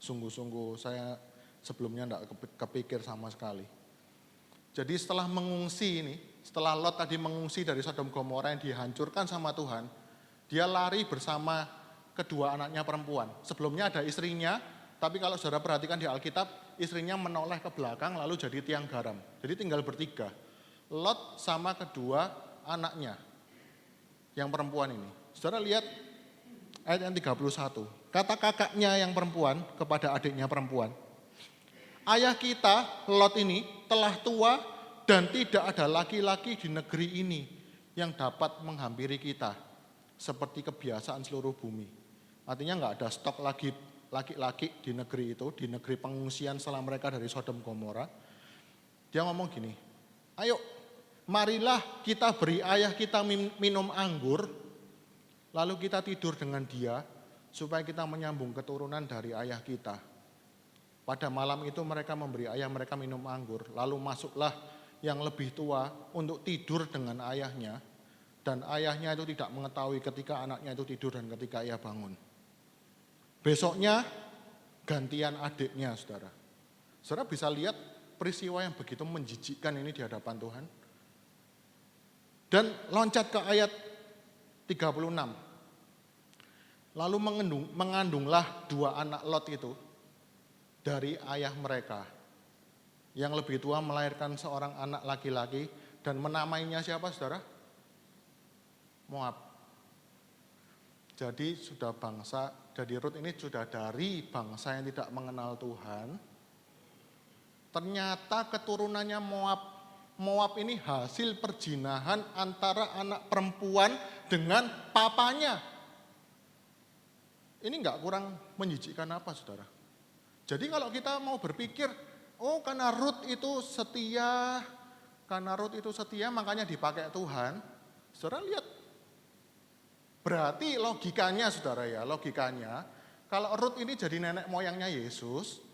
sungguh-sungguh saya sebelumnya tidak kepikir sama sekali. Jadi setelah mengungsi ini, setelah Lot tadi mengungsi dari Sodom Gomora yang dihancurkan sama Tuhan, dia lari bersama kedua anaknya perempuan. Sebelumnya ada istrinya, tapi kalau saudara perhatikan di Alkitab, istrinya menoleh ke belakang lalu jadi tiang garam. Jadi tinggal bertiga. Lot sama kedua anaknya yang perempuan ini. Saudara lihat ayat yang 31. Kata kakaknya yang perempuan kepada adiknya perempuan, ayah kita, Lot ini, telah tua dan tidak ada laki-laki di negeri ini yang dapat menghampiri kita, seperti kebiasaan seluruh bumi. Artinya nggak ada stok lagi laki-laki di negeri itu, di negeri pengungsian setelah mereka dari Sodom Gomora. Dia ngomong gini, ayo marilah kita beri ayah kita minum anggur, lalu kita tidur dengan dia, supaya kita menyambung keturunan dari ayah kita. Pada malam itu mereka memberi ayah mereka minum anggur, lalu masuklah yang lebih tua untuk tidur dengan ayahnya, dan ayahnya itu tidak mengetahui ketika anaknya itu tidur dan ketika ia bangun. Besoknya gantian adiknya, saudara. Saudara bisa lihat peristiwa yang begitu menjijikkan ini di hadapan Tuhan. Dan loncat ke ayat 36. Lalu mengandunglah dua anak Lot itu dari ayah mereka. Yang lebih tua melahirkan seorang anak laki-laki dan menamainya siapa, saudara? Moab. Jadi jadi Rut ini sudah dari bangsa yang tidak mengenal Tuhan. Ternyata keturunannya Moab. Moab ini hasil perjinahan antara anak perempuan dengan papanya. Ini enggak kurang menjijikkan apa, saudara? Jadi kalau kita mau berpikir, oh karena Rut itu setia, makanya dipakai Tuhan. Saudara lihat, berarti logikanya, saudara ya, kalau Rut ini jadi nenek moyangnya Yesus,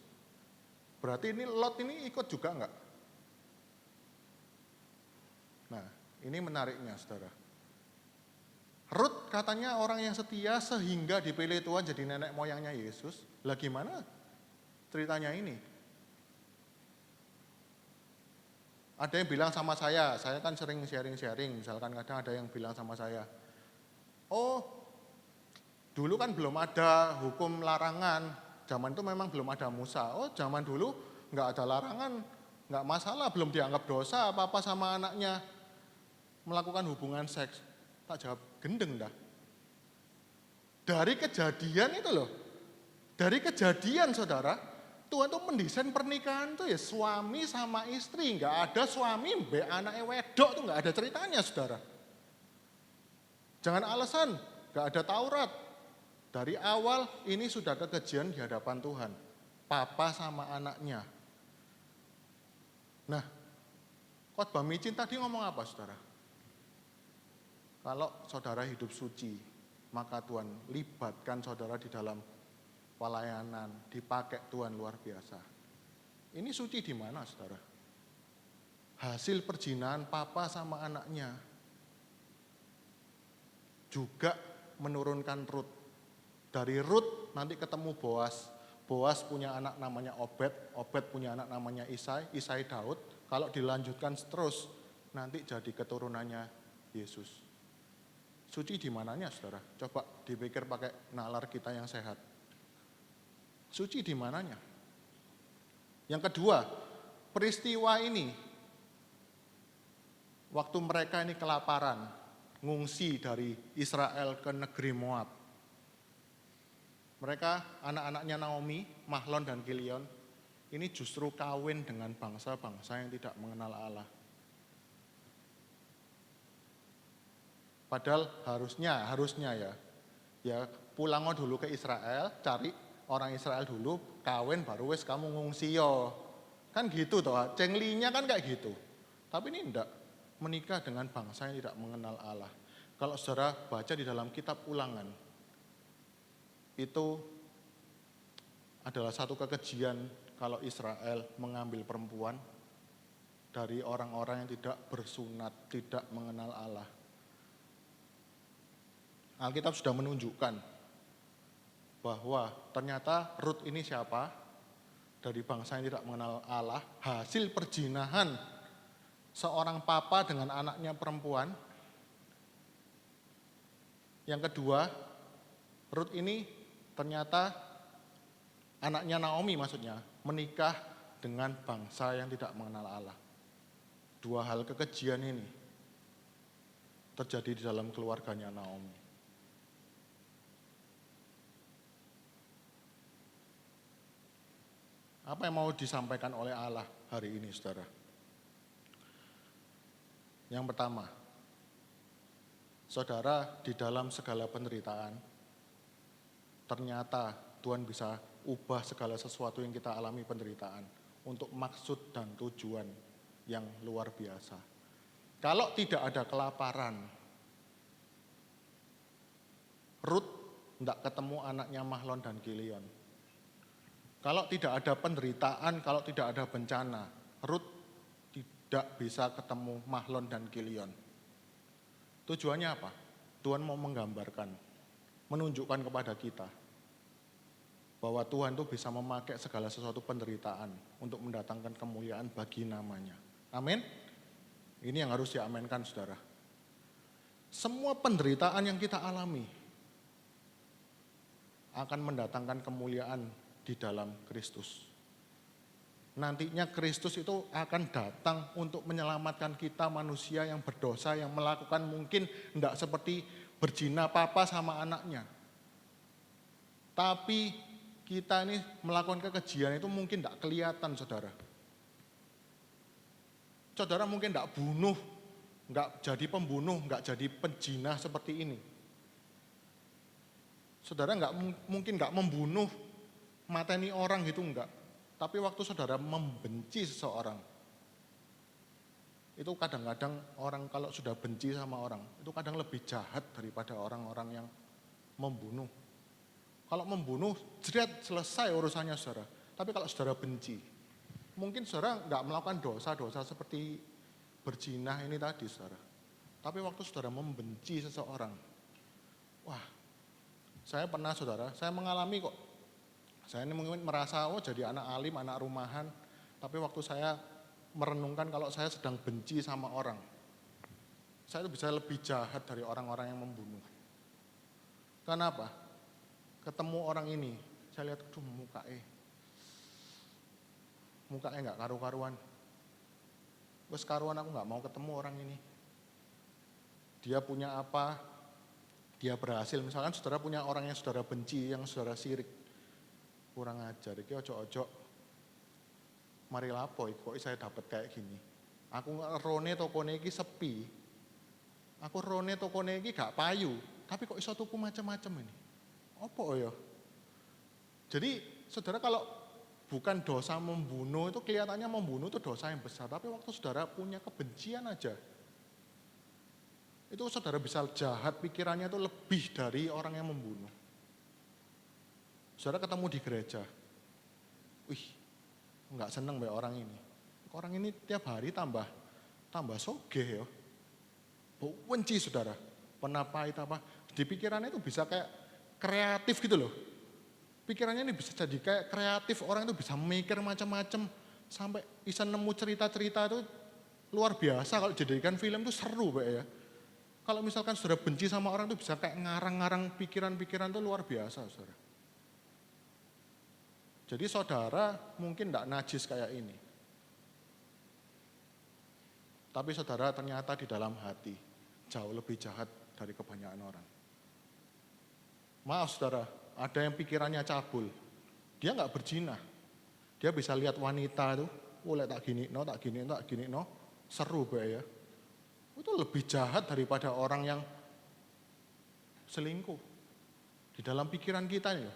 berarti ini Lot ini ikut juga enggak? Nah, ini menariknya, saudara. Rut katanya orang yang setia sehingga dipilih Tuhan jadi nenek moyangnya Yesus. Lah gimana ceritanya ini? Ada yang bilang sama saya kan sering sharing-sharing, misalkan kadang ada yang bilang sama saya, oh dulu kan belum ada hukum larangan, zaman itu memang belum ada Musa, oh zaman dulu nggak ada larangan, nggak masalah, belum dianggap dosa apa-apa sama anaknya melakukan hubungan seks. Tak jawab, gendeng dah. Dari kejadian itu loh, dari kejadian saudara, Tuhan tuh mendesain pernikahan tuh ya suami sama istri, nggak ada suami be anaknya wedok tuh nggak ada ceritanya saudara. Jangan alasan, nggak ada Taurat. Dari awal ini sudah kekejian di hadapan Tuhan, papa sama anaknya. Nah, khotbah micin tadi ngomong apa saudara? Kalau saudara hidup suci, maka Tuhan libatkan saudara di dalam pelayanan, dipakai Tuhan luar biasa. Ini suci di mana saudara? Hasil perjinahan papa sama anaknya. Juga menurunkan Rut. Dari Rut nanti ketemu Boas. Boas punya anak namanya Obed, Obed punya anak namanya Isai, Isai Daud. Kalau dilanjutkan terus, nanti jadi keturunannya Yesus. Suci di mananya saudara? Coba dipikir pakai nalar kita yang sehat. Suci di mananya? Yang kedua, peristiwa ini, waktu mereka ini kelaparan, ngungsi dari Israel ke negeri Moab. Mereka, anak-anaknya Naomi, Mahlon dan Kilion, ini justru kawin dengan bangsa-bangsa yang tidak mengenal Allah. Padahal harusnya ya pulang dulu ke Israel, cari orang Israel dulu, kawin baru wes kamu ngungsi yo. Kan gitu toh, cenglinya kan kayak gitu. Tapi ini enggak, menikah dengan bangsa yang tidak mengenal Allah. Kalau saudara baca di dalam kitab Ulangan, itu adalah satu kekejian kalau Israel mengambil perempuan dari orang-orang yang tidak bersunat, tidak mengenal Allah. Alkitab sudah menunjukkan bahwa ternyata Rut ini siapa? Dari bangsa yang tidak mengenal Allah, hasil perjinahan seorang papa dengan anaknya perempuan. Yang kedua, Rut ini ternyata anaknya Naomi maksudnya, menikah dengan bangsa yang tidak mengenal Allah. Dua hal kekejian ini terjadi di dalam keluarganya Naomi. Apa yang mau disampaikan oleh Allah hari ini, saudara? Yang pertama, saudara di dalam segala penderitaan, ternyata Tuhan bisa ubah segala sesuatu yang kita alami penderitaan untuk maksud dan tujuan yang luar biasa. Kalau tidak ada kelaparan, Rut tidak ketemu anaknya Mahlon dan Kilion. Kalau tidak ada penderitaan, kalau tidak ada bencana, Rut tidak bisa ketemu Mahlon dan Kilion. Tujuannya apa? Tuhan mau menggambarkan, menunjukkan kepada kita bahwa Tuhan itu bisa memakai segala sesuatu penderitaan untuk mendatangkan kemuliaan bagi namanya. Amin? Ini yang harus diamenkan, saudara. Semua penderitaan yang kita alami akan mendatangkan kemuliaan di dalam Kristus. Nantinya Kristus itu akan datang untuk menyelamatkan kita manusia yang berdosa, yang melakukan mungkin tidak seperti berzina papa sama anaknya. Tapi kita ini melakukan kekejian itu mungkin tidak kelihatan, saudara. Saudara mungkin tidak bunuh, nggak jadi pembunuh, nggak jadi penzina seperti ini. Saudara mungkin nggak membunuh, mateni orang gitu enggak. Tapi waktu saudara membenci seseorang, itu kadang-kadang orang kalau sudah benci sama orang, itu kadang lebih jahat daripada orang-orang yang membunuh. Kalau membunuh, jerat selesai urusannya saudara. Tapi kalau saudara benci, mungkin saudara enggak melakukan dosa-dosa seperti berzina ini tadi saudara. Tapi waktu saudara membenci seseorang, Wah, saya pernah saudara, saya mengalami kok. Saya ini mungkin merasa, oh jadi anak alim, anak rumahan. Tapi waktu saya merenungkan kalau saya sedang benci sama orang, saya itu bisa lebih jahat dari orang-orang yang membunuh. Kenapa? Ketemu orang ini, saya lihat, aduh mukanya nggak karu-karuan. Wes karuan aku nggak mau ketemu orang ini. Dia punya apa? Dia berhasil. Misalkan saudara punya orang yang saudara benci, yang saudara sirik, kurang ajar. Iki ojo-ojo. Mari lapo, kok saya dapat kayak gini. Aku rone tokone iki sepi. Aku rone tokone iki gak payu. Tapi kok iso tuku macam-macam ini. Apa ya? Jadi saudara kalau bukan dosa membunuh itu kelihatannya membunuh itu dosa yang besar. Tapi waktu saudara punya kebencian aja. Itu saudara bisa jahat pikirannya itu lebih dari orang yang membunuh. Saudara ketemu di gereja. Wih, enggak seneng be orang ini. Orang ini tiap hari tambah sogeh ya. Benci saudara. Penapait apa. Di pikirannya itu bisa kayak kreatif gitu loh. Pikirannya ini bisa jadi kayak kreatif. Orang itu bisa mikir macam-macam. Sampai bisa nemu cerita-cerita itu luar biasa. Kalau jadikan film itu seru be ya. Kalau misalkan saudara benci sama orang itu bisa kayak ngarang-ngarang pikiran-pikiran itu luar biasa saudara. Jadi saudara mungkin tidak najis kayak ini. Tapi saudara ternyata di dalam hati jauh lebih jahat dari kebanyakan orang. Maaf saudara, ada yang pikirannya cabul. Dia nggak berzina. Dia bisa lihat wanita itu, tak gini no, seru be ya. Itu lebih jahat daripada orang yang selingkuh. Di dalam pikiran kita nih,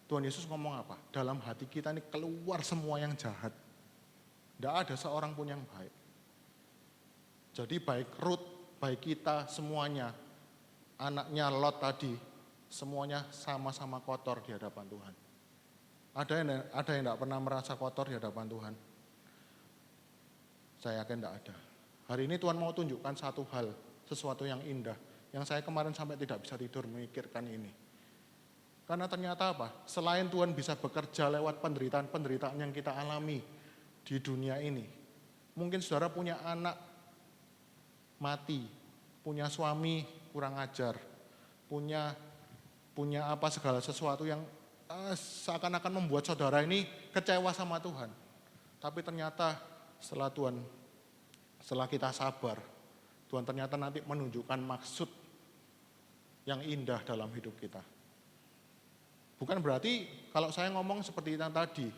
Tuhan Yesus ngomong apa? Dalam hati kita ini keluar semua yang jahat. Tidak ada seorang pun yang baik. Jadi baik Ruth, baik kita semuanya, anaknya Lot tadi, semuanya sama-sama kotor di hadapan Tuhan. Ada yang tidak pernah merasa kotor di hadapan Tuhan? Saya yakin tidak ada. Hari ini Tuhan mau tunjukkan satu hal, sesuatu yang indah, yang saya kemarin sampai tidak bisa tidur memikirkan ini. Karena ternyata apa? Selain Tuhan bisa bekerja lewat penderitaan-penderitaan yang kita alami di dunia ini. Mungkin saudara punya anak mati, punya suami kurang ajar, punya apa segala sesuatu yang seakan-akan membuat saudara ini kecewa sama Tuhan. Tapi ternyata setelah kita sabar, Tuhan ternyata nanti menunjukkan maksud yang indah dalam hidup kita. Bukan berarti kalau saya ngomong seperti yang tadi,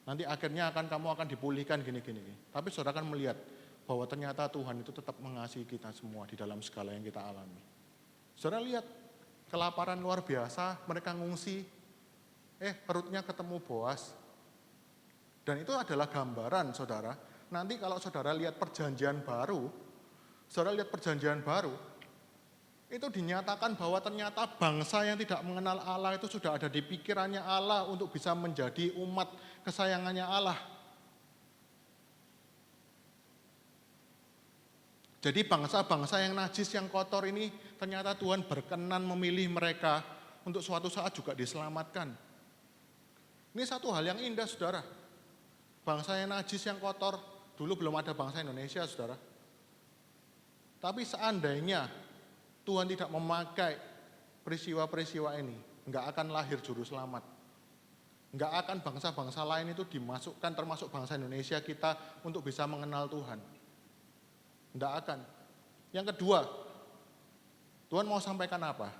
nanti akhirnya kamu akan dipulihkan gini-gini. Tapi saudara akan melihat bahwa ternyata Tuhan itu tetap mengasihi kita semua di dalam segala yang kita alami. Saudara lihat, kelaparan luar biasa, mereka ngungsi, perutnya ketemu Boas. Dan itu adalah gambaran saudara. Nanti kalau saudara lihat perjanjian baru, itu dinyatakan bahwa ternyata bangsa yang tidak mengenal Allah itu sudah ada di pikirannya Allah untuk bisa menjadi umat kesayangannya Allah. Jadi bangsa-bangsa yang najis, yang kotor ini ternyata Tuhan berkenan memilih mereka untuk suatu saat juga diselamatkan. Ini satu hal yang indah saudara. Bangsa yang najis, yang kotor, dulu belum ada bangsa Indonesia saudara. Tapi seandainya Tuhan tidak memakai peristiwa-peristiwa ini, enggak akan lahir juru selamat. Enggak akan bangsa-bangsa lain itu dimasukkan termasuk bangsa Indonesia kita untuk bisa mengenal Tuhan. Enggak akan. Yang kedua, Tuhan mau sampaikan apa?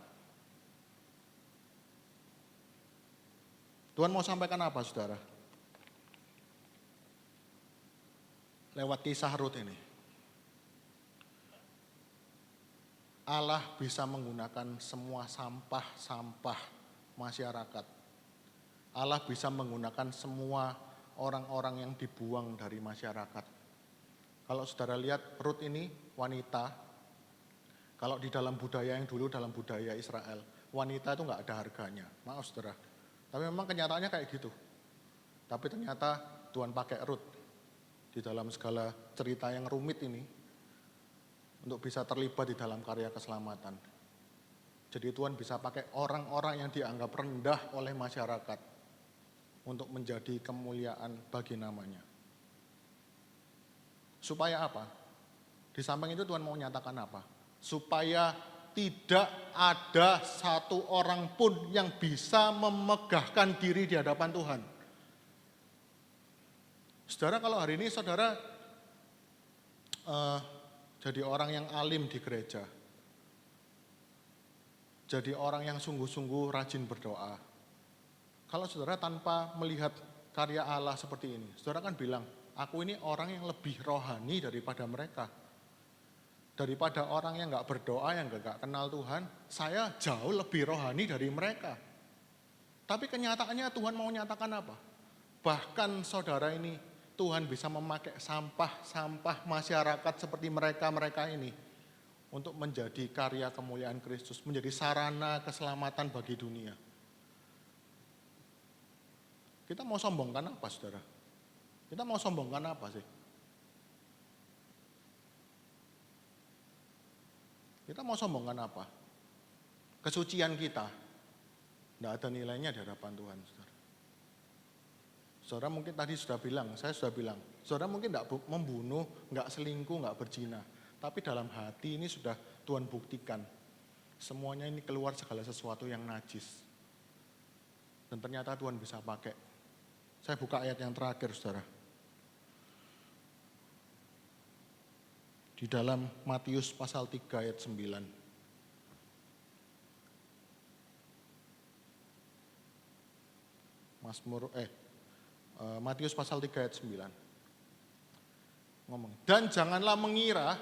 Tuhan mau sampaikan apa saudara? Lewat kisah Ruth ini. Allah bisa menggunakan semua sampah-sampah masyarakat. Allah bisa menggunakan semua orang-orang yang dibuang dari masyarakat. Kalau saudara lihat Ruth ini wanita, kalau di dalam budaya yang dulu, dalam budaya Israel, wanita itu nggak ada harganya. Maaf saudara, tapi memang kenyataannya kayak gitu. Tapi ternyata Tuhan pakai Ruth di dalam segala cerita yang rumit ini untuk bisa terlibat di dalam karya keselamatan. Jadi Tuhan bisa pakai orang-orang yang dianggap rendah oleh masyarakat untuk menjadi kemuliaan bagi namanya. Supaya apa? Di samping itu Tuhan mau nyatakan apa? Supaya tidak ada satu orang pun yang bisa memegahkan diri di hadapan Tuhan. Saudara, kalau hari ini saudara jadi orang yang alim di gereja, jadi orang yang sungguh-sungguh rajin berdoa. Kalau saudara tanpa melihat karya Allah seperti ini, saudara kan bilang, aku ini orang yang lebih rohani daripada mereka. Daripada orang yang gak berdoa, yang gak kenal Tuhan, saya jauh lebih rohani dari mereka. Tapi kenyataannya Tuhan mau nyatakan apa? Bahkan saudara ini, Tuhan bisa memakai sampah-sampah masyarakat seperti mereka-mereka ini untuk menjadi karya kemuliaan Kristus, menjadi sarana keselamatan bagi dunia. Kita mau sombongkan apa, saudara? Kita mau sombongkan apa sih? Kita mau sombongkan apa? Kesucian kita. Tidak ada nilainya di hadapan Tuhan, saudara. Saudara mungkin tadi sudah bilang, saya sudah bilang, saudara mungkin tidak membunuh, nggak selingkuh, nggak berzina. Tapi dalam hati ini sudah Tuhan buktikan. Semuanya ini keluar segala sesuatu yang najis. Dan ternyata Tuhan bisa pakai. Saya buka ayat yang terakhir, saudara. Di dalam Matius pasal 3 ayat 9. Matius pasal 3 ayat 9. Ngomong, dan janganlah mengira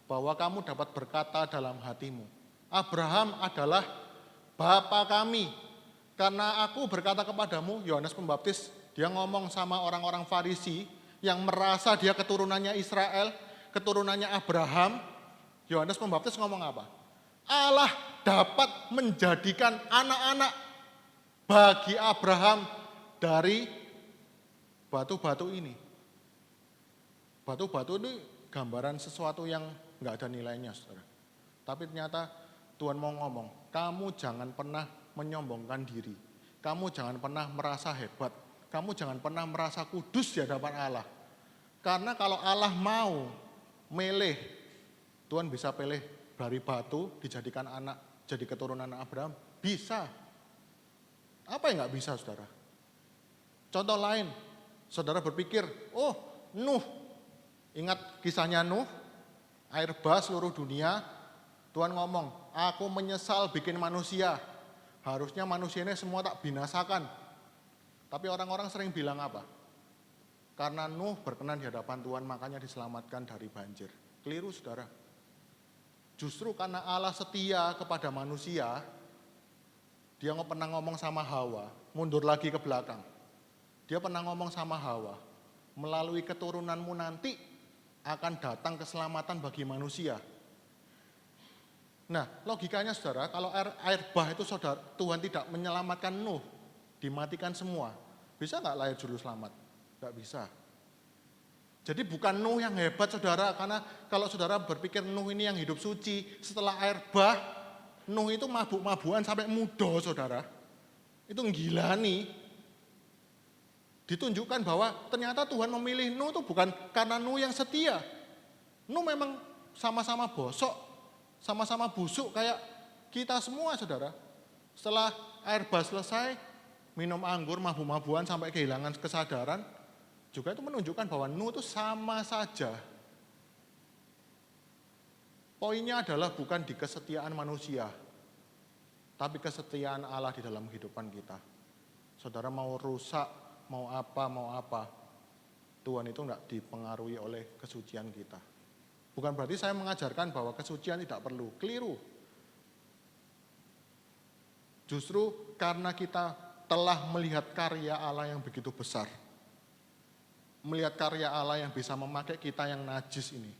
bahwa kamu dapat berkata dalam hatimu, Abraham adalah bapa kami. Karena aku berkata kepadamu, Yohanes Pembaptis, dia ngomong sama orang-orang Farisi yang merasa dia keturunannya Israel, keturunannya Abraham. Yohanes Pembaptis ngomong apa? Allah dapat menjadikan anak-anak bagi Abraham dari batu-batu ini. Batu-batu ini gambaran sesuatu yang nggak ada nilainya, saudara. Tapi ternyata Tuhan mau ngomong, kamu jangan pernah menyombongkan diri. Kamu jangan pernah merasa hebat. Kamu jangan pernah merasa kudus di hadapan Allah. Karena kalau Allah mau milih, Tuhan bisa pilih dari batu dijadikan anak, jadi keturunan Abraham. Bisa. Apa yang nggak bisa, saudara? Contoh lain, saudara berpikir, oh Nuh, ingat kisahnya Nuh, air bah seluruh dunia, Tuhan ngomong, aku menyesal bikin manusia, harusnya manusia ini semua tak binasakan. Tapi orang-orang sering bilang apa? Karena Nuh berkenan di hadapan Tuhan, makanya diselamatkan dari banjir. Keliru, saudara. Justru karena Allah setia kepada manusia, dia pernah ngomong sama Hawa, mundur lagi ke belakang. Dia pernah ngomong sama Hawa, melalui keturunanmu nanti akan datang keselamatan bagi manusia. Nah, logikanya saudara, kalau air bah itu saudara, Tuhan tidak menyelamatkan Nuh, dimatikan semua, bisa nggak lahir juru selamat? Nggak bisa. Jadi bukan Nuh yang hebat, saudara, karena kalau saudara berpikir Nuh ini yang hidup suci, setelah air bah, Nuh itu mabuk-mabuan sampai muda, saudara. Itu gila nih. Ditunjukkan bahwa ternyata Tuhan memilih Nuh itu bukan karena Nuh yang setia. Nuh memang sama-sama bosok, sama-sama busuk kayak kita semua, saudara. Setelah air bah selesai, minum anggur, mabuk-mabuan sampai kehilangan kesadaran, juga itu menunjukkan bahwa Nuh itu sama saja. Poinnya adalah bukan di kesetiaan manusia, tapi kesetiaan Allah di dalam kehidupan kita. Saudara mau rusak, mau apa, Tuhan itu enggak dipengaruhi oleh kesucian kita. Bukan berarti saya mengajarkan bahwa kesucian tidak perlu, keliru. Justru karena kita telah melihat karya Allah yang begitu besar, melihat karya Allah yang bisa memakai kita yang najis ini,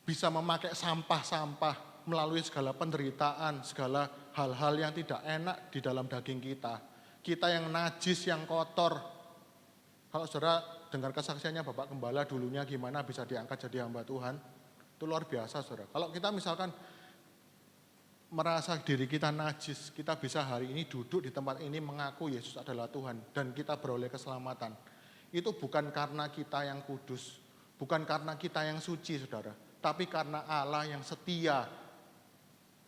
bisa memakai sampah-sampah melalui segala penderitaan, segala hal-hal yang tidak enak di dalam daging kita yang najis, yang kotor. Kalau saudara dengar kesaksiannya Bapak Gembala dulunya gimana bisa diangkat jadi hamba Tuhan, itu luar biasa, saudara. Kalau kita misalkan merasa diri kita najis, kita bisa hari ini duduk di tempat ini mengaku Yesus adalah Tuhan dan kita beroleh keselamatan. Itu bukan karena kita yang kudus, bukan karena kita yang suci, saudara, tapi karena Allah yang setia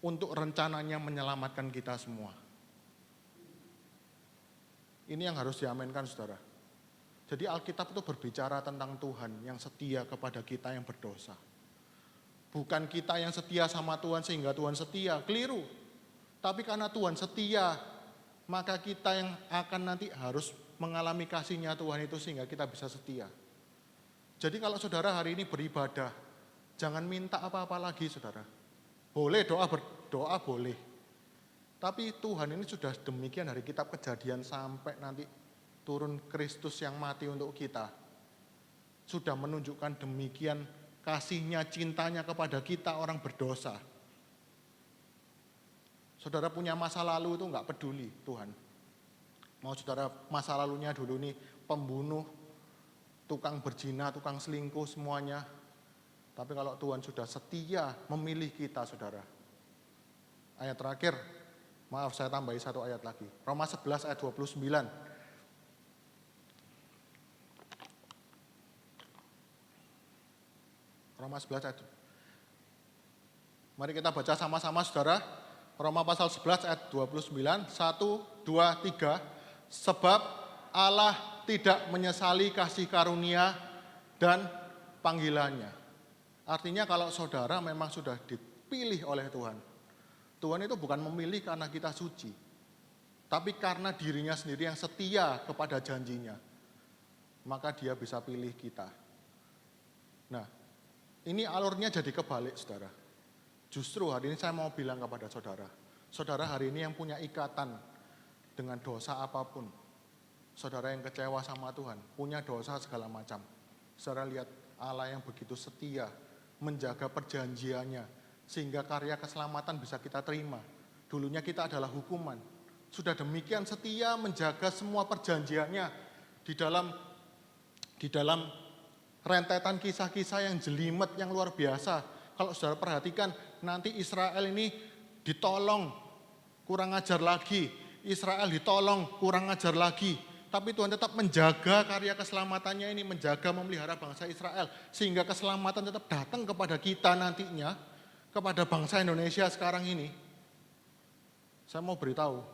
untuk rencananya menyelamatkan kita semua. Ini yang harus diaminkan, saudara. Jadi Alkitab itu berbicara tentang Tuhan yang setia kepada kita yang berdosa. Bukan kita yang setia sama Tuhan sehingga Tuhan setia, keliru. Tapi karena Tuhan setia, maka kita yang akan nanti harus mengalami kasih-Nya Tuhan itu sehingga kita bisa setia. Jadi kalau saudara hari ini beribadah, jangan minta apa-apa lagi, saudara. Boleh berdoa boleh. Tapi Tuhan ini sudah demikian dari kitab Kejadian sampai nanti turun Kristus yang mati untuk kita. Sudah menunjukkan demikian kasih-Nya, cintanya kepada kita orang berdosa. Saudara punya masa lalu itu enggak peduli Tuhan. Mau saudara masa lalunya dulu nih pembunuh, tukang berzina, tukang selingkuh semuanya. Tapi kalau Tuhan sudah setia memilih kita, saudara. Ayat terakhir, maaf saya tambahi satu ayat lagi. Roma 11 ayat 29. Roma 11 ayat. Mari kita baca sama-sama, saudara. Roma pasal 11 ayat 29, 1, 2, 3. Sebab Allah tidak menyesali kasih karunia dan panggilannya. Artinya kalau saudara memang sudah dipilih oleh Tuhan. Tuhan itu bukan memilih karena kita suci. Tapi karena dirinya sendiri yang setia kepada janjinya. Maka dia bisa pilih kita. Nah, ini alurnya jadi kebalik, saudara. Justru hari ini saya mau bilang kepada saudara. Saudara hari ini yang punya ikatan dengan dosa apapun. Saudara yang kecewa sama Tuhan, punya dosa segala macam. Saudara lihat Allah yang begitu setia, menjaga perjanjiannya, sehingga karya keselamatan bisa kita terima. Dulunya kita adalah hukuman. Sudah demikian setia menjaga semua perjanjiannya di dalam rentetan kisah-kisah yang jelimet, yang luar biasa. Kalau saudara perhatikan, nanti Israel ini ditolong, kurang ajar lagi. Israel ditolong, kurang ajar lagi. Tapi Tuhan tetap menjaga karya keselamatannya ini, menjaga memelihara bangsa Israel. Sehingga keselamatan tetap datang kepada kita nantinya, kepada bangsa Indonesia sekarang ini. Saya mau beritahu,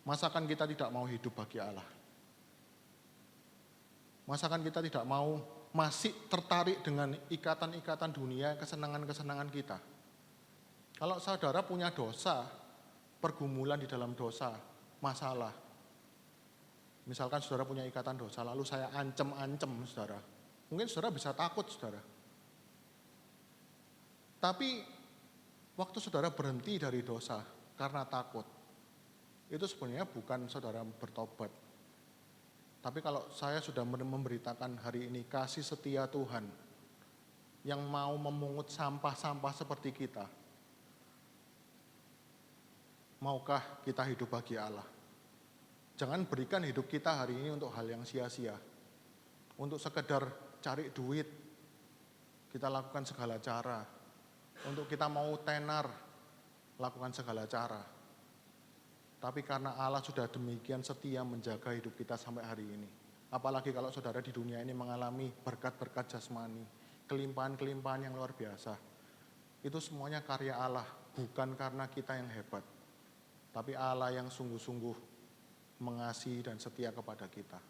masakan kita tidak mau hidup bagi Allah. Masakan kita tidak mau masih tertarik dengan ikatan-ikatan dunia, kesenangan-kesenangan kita. Kalau saudara punya dosa, pergumulan di dalam dosa, masalah. Misalkan saudara punya ikatan dosa, lalu saya ancam-ancam saudara. Mungkin saudara bisa takut, saudara. Tapi waktu saudara berhenti dari dosa karena takut, itu sebenarnya bukan saudara bertobat. Tapi kalau saya sudah memberitakan hari ini kasih setia Tuhan yang mau memungut sampah-sampah seperti kita, maukah kita hidup bagi Allah? Jangan berikan hidup kita hari ini untuk hal yang sia-sia. Untuk sekedar cari duit, kita lakukan segala cara. Untuk kita mau tenar, lakukan segala cara. Tapi karena Allah sudah demikian setia menjaga hidup kita sampai hari ini. Apalagi kalau saudara di dunia ini mengalami berkat-berkat jasmani, kelimpahan-kelimpahan yang luar biasa. Itu semuanya karya Allah, bukan karena kita yang hebat. Tapi Allah yang sungguh-sungguh mengasihi dan setia kepada kita.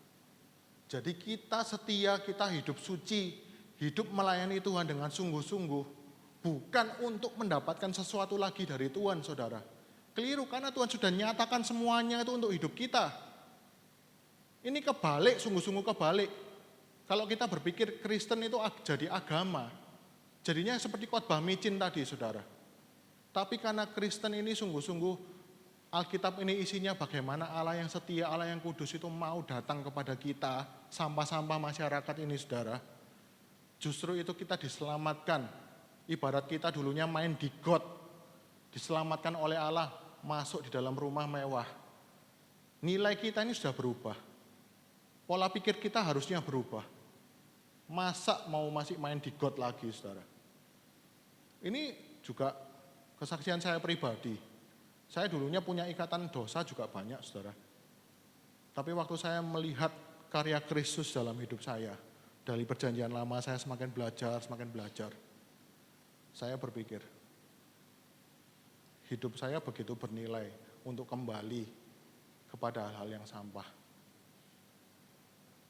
Jadi kita setia, kita hidup suci, hidup melayani Tuhan dengan sungguh-sungguh, bukan untuk mendapatkan sesuatu lagi dari Tuhan, saudara. Keliru, karena Tuhan sudah nyatakan semuanya itu untuk hidup kita. Ini kebalik, sungguh-sungguh kebalik. Kalau kita berpikir Kristen itu jadi agama, jadinya seperti khotbah micin tadi, saudara. Tapi karena Kristen ini sungguh-sungguh, Alkitab ini isinya bagaimana Allah yang setia, Allah yang kudus itu mau datang kepada kita, sampah-sampah masyarakat ini, saudara. Justru itu kita diselamatkan. Ibarat kita dulunya main di got, diselamatkan oleh Allah, masuk di dalam rumah mewah. Nilai kita ini sudah berubah. Pola pikir kita harusnya berubah. Masa mau masih main di got lagi, saudara? Ini juga Kesaksian saya pribadi, saya dulunya punya ikatan dosa juga banyak, saudara. Tapi waktu saya melihat karya Kristus dalam hidup saya, dari perjanjian lama saya semakin belajar. Saya berpikir, hidup saya begitu bernilai untuk kembali kepada hal-hal yang sampah.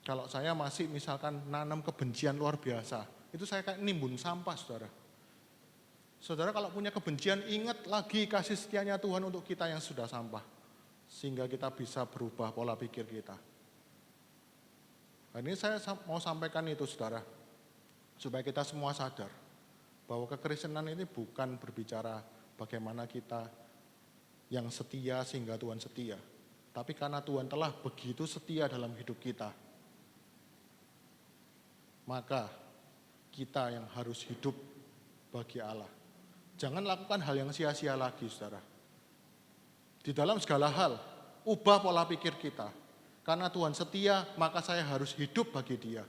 Kalau saya masih misalkan nanam kebencian luar biasa, itu saya kayak nimbun sampah, saudara. Saudara kalau punya kebencian, ingat lagi kasih setianya Tuhan untuk kita yang sudah sampah. Sehingga kita bisa berubah pola pikir kita. Nah, ini saya mau sampaikan itu, saudara. Supaya kita semua sadar bahwa kekristenan ini bukan berbicara bagaimana kita yang setia sehingga Tuhan setia. Tapi karena Tuhan telah begitu setia dalam hidup kita, maka kita yang harus hidup bagi Allah. Jangan lakukan hal yang sia-sia lagi, saudara. Di dalam segala hal, ubah pola pikir kita. Karena Tuhan setia, maka saya harus hidup bagi Dia.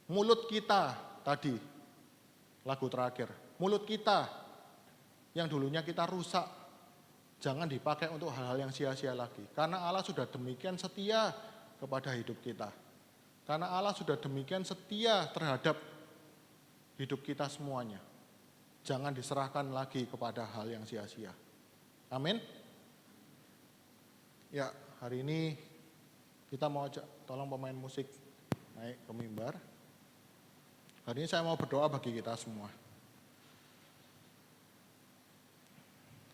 Mulut kita tadi, lagu terakhir. Mulut kita yang dulunya kita rusak, jangan dipakai untuk hal-hal yang sia-sia lagi. Karena Allah sudah demikian setia kepada hidup kita. Karena Allah sudah demikian setia terhadap hidup kita semuanya. Jangan diserahkan lagi kepada hal yang sia-sia. Amin. Ya, hari ini kita mau ajak tolong pemain musik naik ke mimbar. Hari ini saya mau berdoa bagi kita semua.